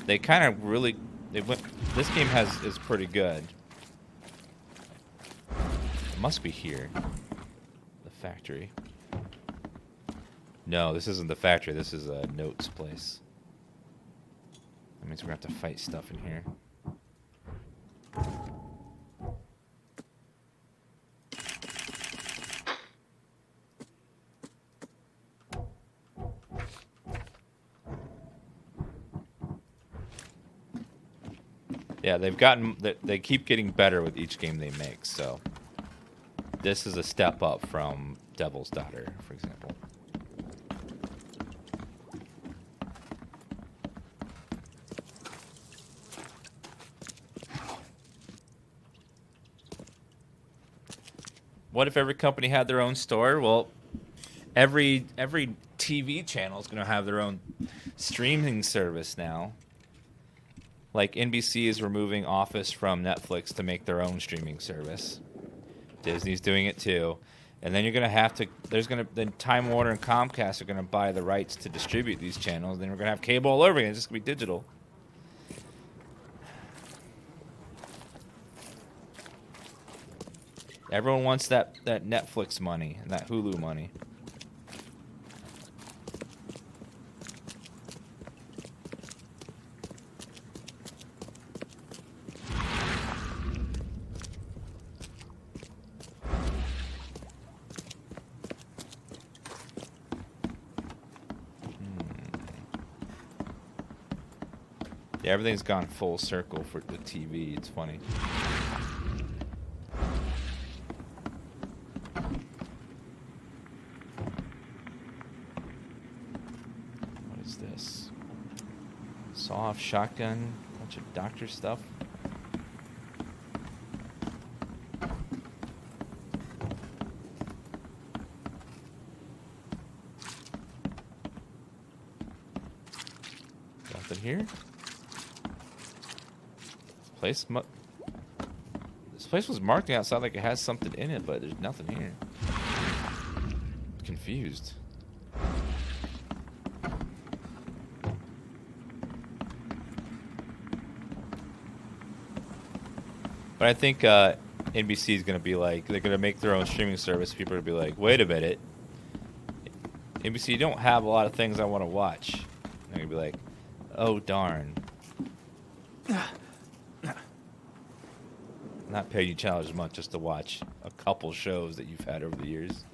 They kind of really. They went. This game is pretty good. It must be here. The factory. No, this isn't the factory. This is a Notes place. That means we're gonna have to fight stuff in here. Yeah, they keep getting better with each game they make, so this is a step up from Devil's Daughter, for example. What if every company had their own store? Well, every TV channel is going to have their own streaming service now. Like NBC is removing Office from Netflix to make their own streaming service. Disney's doing it too. And then you're going to have to, then Time Warner and Comcast are going to buy the rights to distribute these channels. Then we're going to have cable all over again. It's just going to be digital. Everyone wants that Netflix money and that Hulu money. Yeah, everything's gone full circle for the TV. It's funny. What is this? Saw-off shotgun, bunch of doctor stuff. Nothing here. This place was marked outside like it has something in it, but there's nothing here. I'm confused. But I think NBC is going to be like, they're going to make their own streaming service. People are going to be like, wait a minute. NBC, you don't have a lot of things I want to watch. They're going to be like, oh, darn. Not paying you challenge as much just to watch a couple shows that you've had over the years.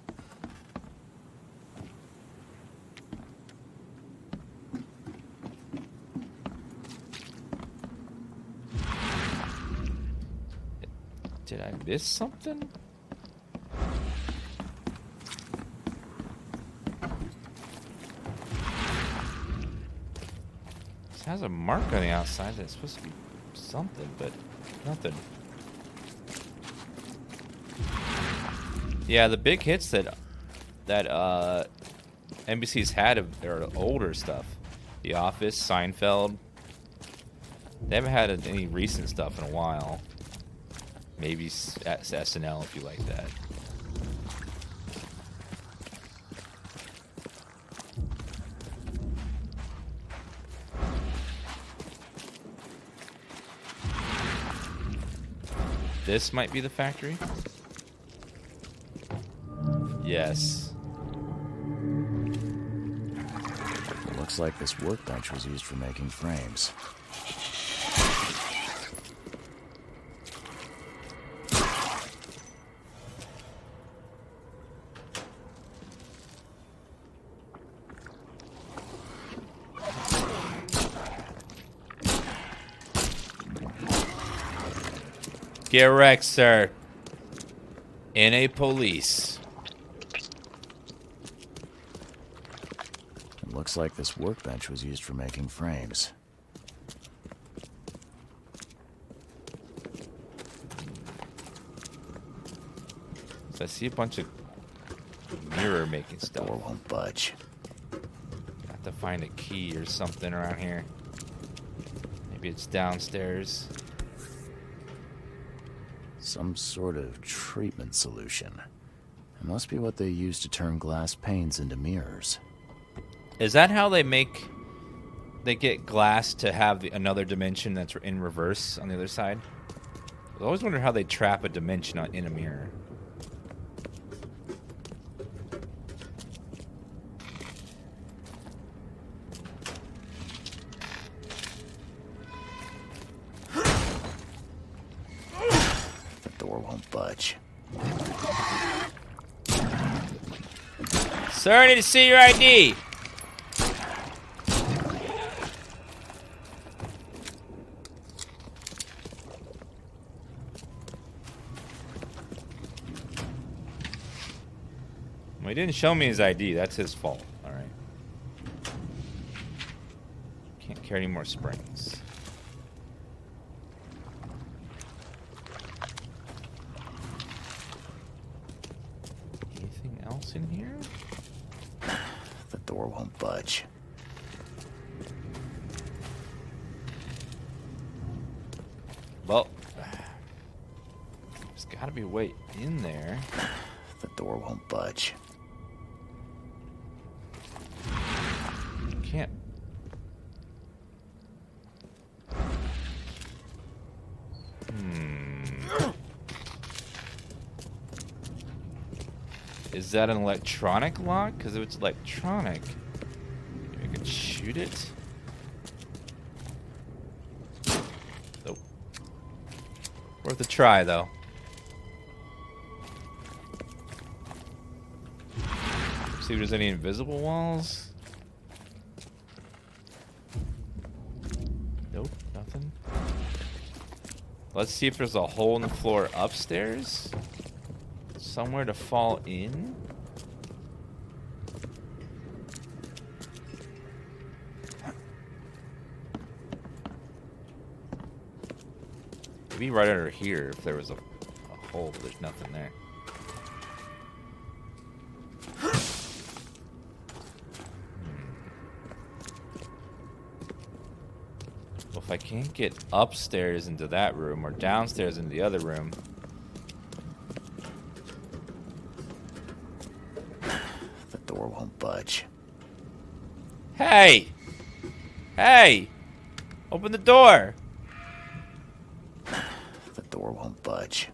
Did I miss something? This has a mark on the outside that's supposed to be something, but nothing. Yeah, the big hits that NBC's had are older stuff. The Office, Seinfeld. They haven't had any recent stuff in a while. Maybe SNL if you like that. This might be the factory. Yes. It looks like this workbench was used for making frames. Get wrecked, sir. In a police. It looks like this workbench was used for making frames. So I see a bunch of mirror making stuff. Door won't budge. Have to find a key or something around here. Maybe it's downstairs. Some sort of treatment solution. It must be what they use to turn glass panes into mirrors. Is that how they get glass to have another dimension that's in reverse on the other side? I always wonder how they trap a dimension in a mirror. Budge. Sir, I need to see your ID. Well, he didn't show me his ID. That's his fault. All right. Can't carry any more springs. In here? The door won't budge. Well, there's got to be a way in there. The door won't budge. Can't. Is that an electronic lock? Because if it's electronic, maybe I could shoot it. Nope. Worth a try, though. See if there's any invisible walls. Nope, nothing. Let's see if there's a hole in the floor upstairs. Somewhere to fall in. Maybe right under here if there was a hole, but there's nothing there. Well, if I can't get upstairs into that room or downstairs into the other room. Door won't budge. Hey! Hey! Open the door! The door won't budge.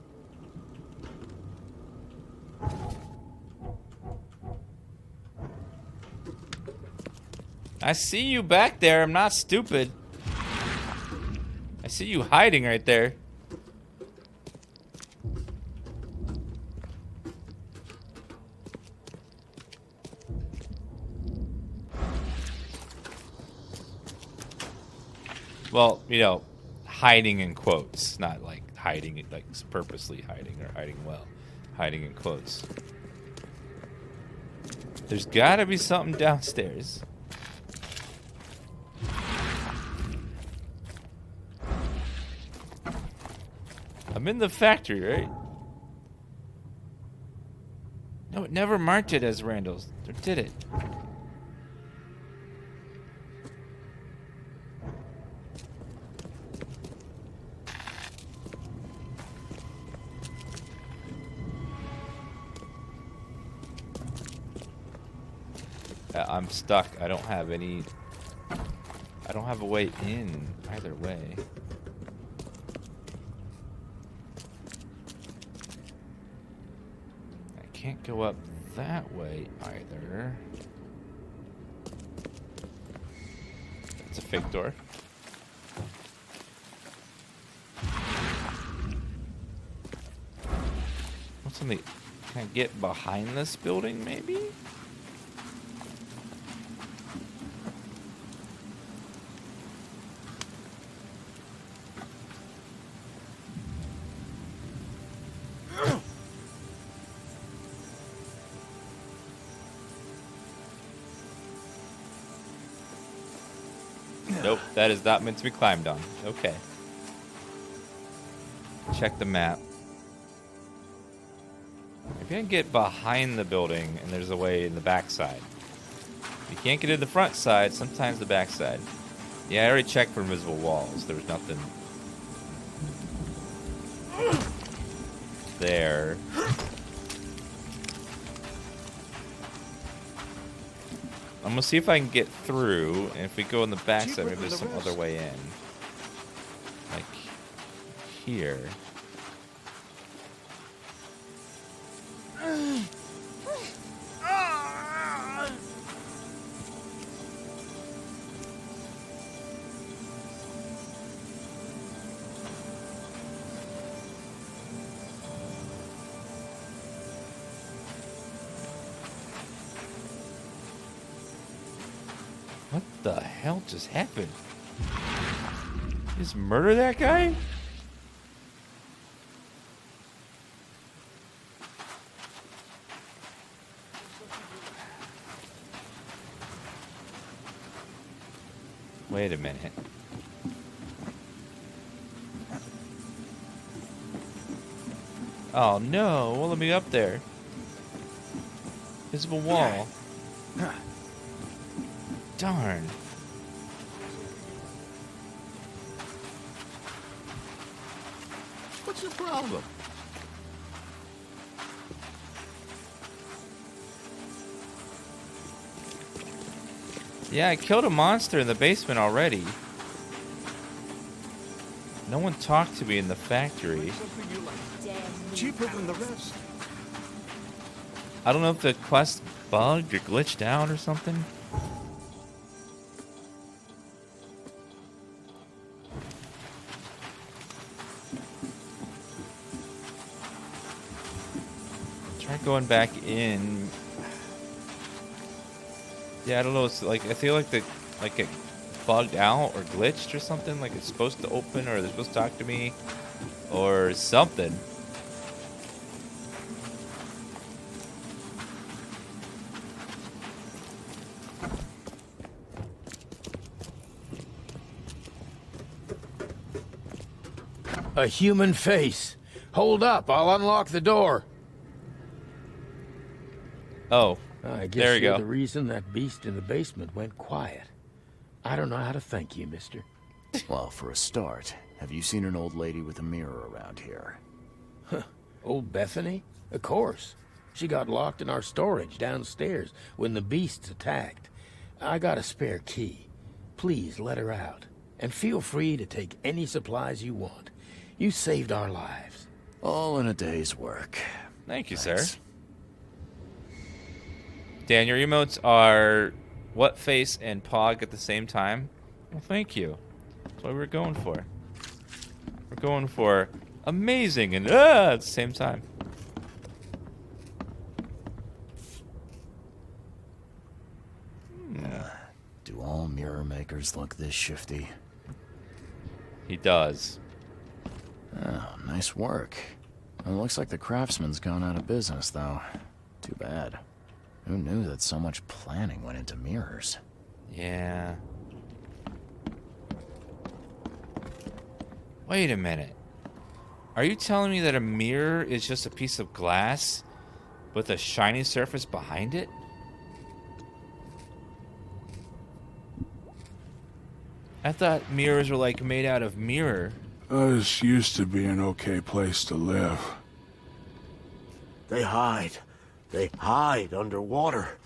I see you back there. I'm not stupid. I see you hiding right there. Well, you know, hiding in quotes, not like hiding, like purposely hiding or hiding well. Hiding in quotes. There's gotta be something downstairs. I'm in the factory, right? No, it never marked it as Randall's. Or did it? I'm stuck. I don't have any... I don't have a way in either way. I can't go up that way either. It's a fake door. What's on the... Can I get behind this building, maybe? Nope, that is not meant to be climbed on. Okay. Check the map. Maybe I can get behind the building and there's a way in the backside. If you can't get in the front side, sometimes the backside. Yeah, I already checked for invisible walls. There was nothing there. I'm gonna see if I can get through, and if we go in the backside, maybe there's some other way in. Like here. What the hell just happened? Just murder that guy? Wait a minute. Oh no, won't let me up there. Visible wall. Darn. What's your problem? Yeah, I killed a monster in the basement already. No one talked to me in the factory. Something you like. Cheaper than the rest. I don't know if the quest bugged or glitched out or something. Try going back in. Yeah, I don't know. It's like I feel like it bugged out or glitched or something. Like it's supposed to open or they're supposed to talk to me or something. A human face. Hold up, I'll unlock the door. Oh, I guess there you you're go. the reason that beast in the basement went quiet. I don't know how to thank you, mister. Well, for a start, have you seen an old lady with a mirror around here? Old Bethany? Of course. She got locked in our storage downstairs when the beasts attacked. I got a spare key. Please let her out. And feel free to take any supplies you want. You saved our lives. All in a day's work. Thank you, Thanks. sir. Dan, your emotes are what face and Pog at the same time? Well, thank you. That's what we're going for. We're going for amazing and at the same time. Do all mirror makers look this shifty? He does. Oh, nice work. It looks like the craftsman's gone out of business, though. Too bad. Who knew that so much planning went into mirrors? Yeah. Wait a minute. Are you telling me that a mirror is just a piece of glass with a shiny surface behind it? I thought mirrors were like made out of mirror. This used to be an okay place to live. They hide. They hide underwater.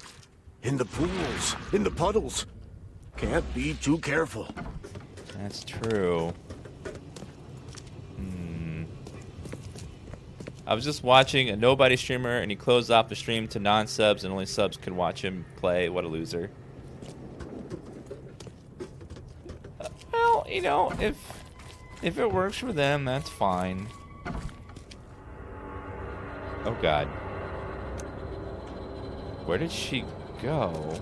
In the pools, in the puddles. Can't be too careful. That's true. I was just watching a nobody streamer, and he closed off the stream to non-subs, and only subs could watch him play. What a loser. Well, you know, if it works for them, that's fine. Oh God. Where did she go?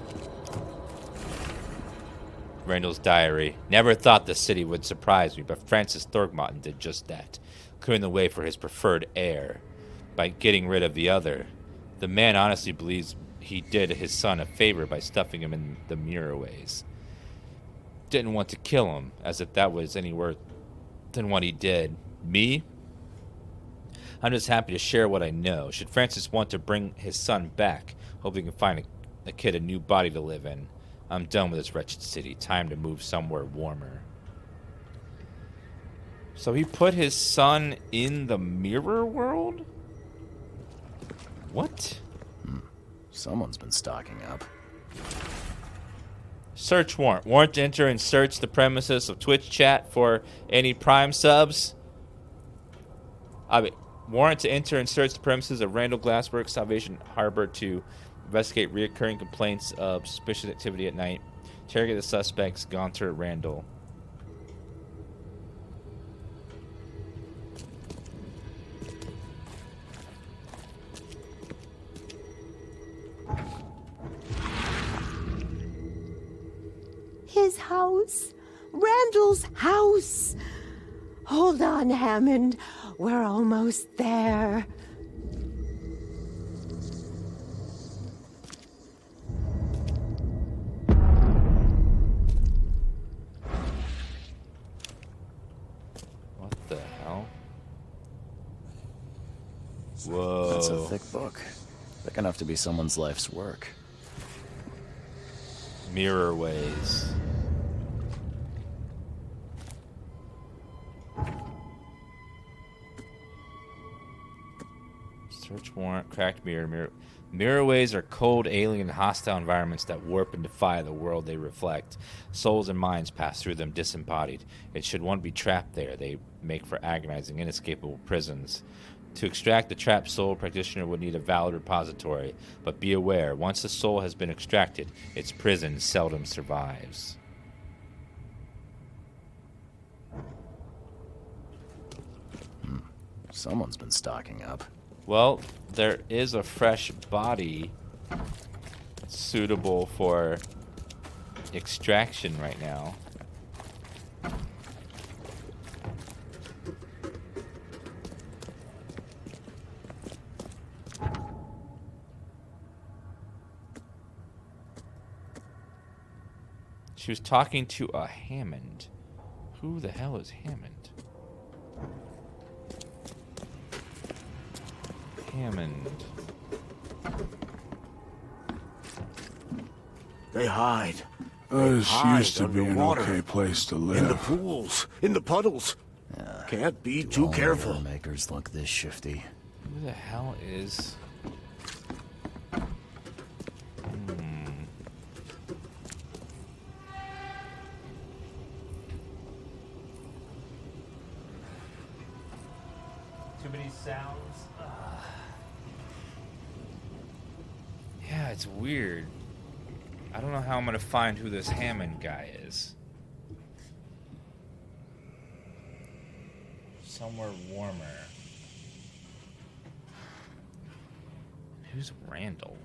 Randall's diary. Never thought the city would surprise me, but Francis Thorgmotton did just that, clearing the way for his preferred heir by getting rid of the other. The man honestly believes he did his son a favor by stuffing him in the mirror ways. Didn't want to kill him, as if that was any worse than what he did. Me? I'm just happy to share what I know. Should Francis want to bring his son back, hope he can find a kid a new body to live in. I'm done with this wretched city. Time to move somewhere warmer. So he put his son in the mirror world? What? Someone's been stocking up. Search warrant. Warrant to enter and search the premises of Twitch chat for any Prime subs. Warrant to enter and search the premises of Randall Glassworks Salvation Harbor to investigate reoccurring complaints of suspicious activity at night. Interrogate the suspects. Gaunter Randall. His house. Randall's house. Hold on, Hammond. We're almost there. What the hell? Whoa. That's a thick book. Thick enough to be someone's life's work. Mirror ways. Search warrant, cracked mirror. Mirror ways are cold, alien, hostile environments that warp and defy the world they reflect. Souls and minds pass through them disembodied. Yet should one be trapped there, they make for agonizing, inescapable prisons. To extract the trapped soul, practitioner would need a valid repository. But be aware, once the soul has been extracted, its prison seldom survives. Someone's been stocking up. Well, there is a fresh body suitable for extraction right now. She was talking to a Hammond. Who the hell is Hammond? Hammond. They hide. This hide used to be an underwater. okay place to live. In the pools, in the puddles. Can't be too careful. Makers look this shifty. Who the hell is... Too many sounds. Yeah, it's weird. I don't know how I'm gonna find who this Hammond guy is. Somewhere warmer. Who's Randall?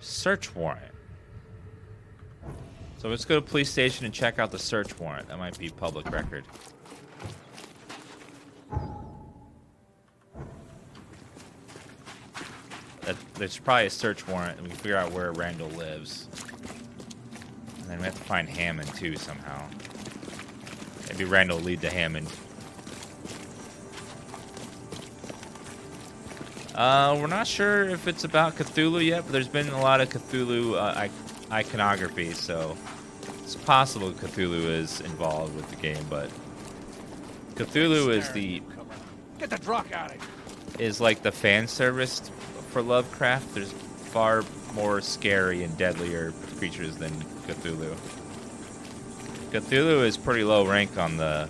Search warrant. So let's go to police station and check out the search warrant. That might be public record. There's probably a search warrant, and we can figure out where Randall lives. And then we have to find Hammond too somehow. Maybe Randall will lead to Hammond. We're not sure if it's about Cthulhu yet, but there's been a lot of Cthulhu iconography, so it's possible Cthulhu is involved with the game, but Cthulhu is the Get the truck out of here. is like the fan service for Lovecraft. There's far more scary and deadlier creatures than Cthulhu. Cthulhu is pretty low rank on the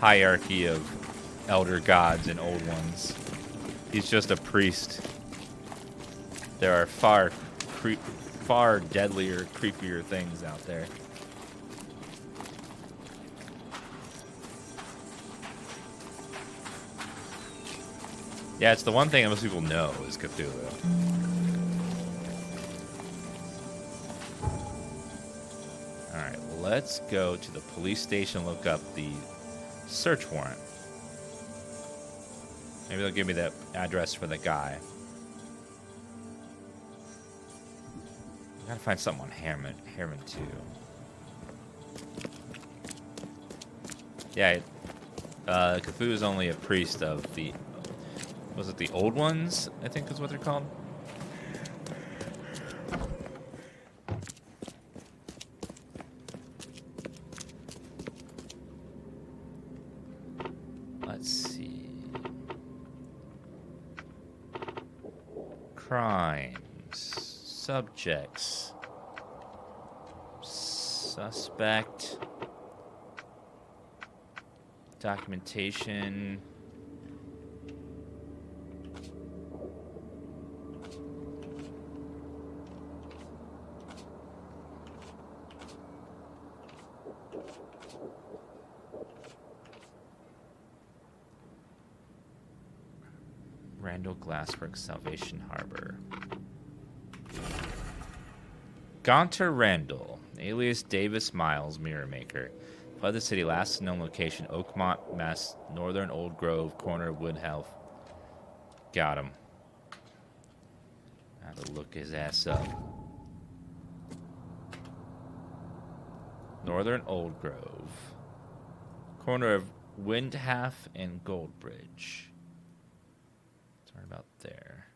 hierarchy of elder gods and old ones. He's just a priest. There are far deadlier, creepier things out there. Yeah, it's the one thing that most people know is Cthulhu. Alright, let's go to the police station and look up the search warrant. Maybe they'll give me the address for the guy. I gotta find something on Hammond too. Yeah, Cthulhu is only a priest of the... Was it the old ones? I think is what they're called. Let's see. Crimes. Subjects. Suspect. Documentation. Randall Glassworks, Salvation Harbor. Gaunter Randall, alias Davis Miles, Mirror Maker. Fled the city, last known location, Oakmont, Mass, Northern Old Grove, corner of Woodhealth. Got him. I have to look his ass up. Northern Old Grove. Corner of Windhalf and Goldbridge. Sorry about there.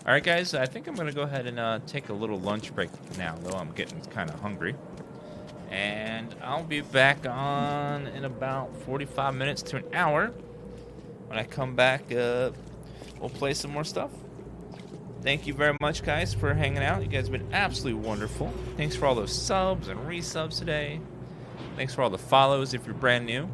Alright guys, I think I'm going to go ahead and take a little lunch break now, though I'm getting kind of hungry. And I'll be back on in about 45 minutes to an hour. When I come back, we'll play some more stuff. Thank you very much, guys, for hanging out. You guys have been absolutely wonderful. Thanks for all those subs and resubs today. Thanks for all the follows if you're brand new.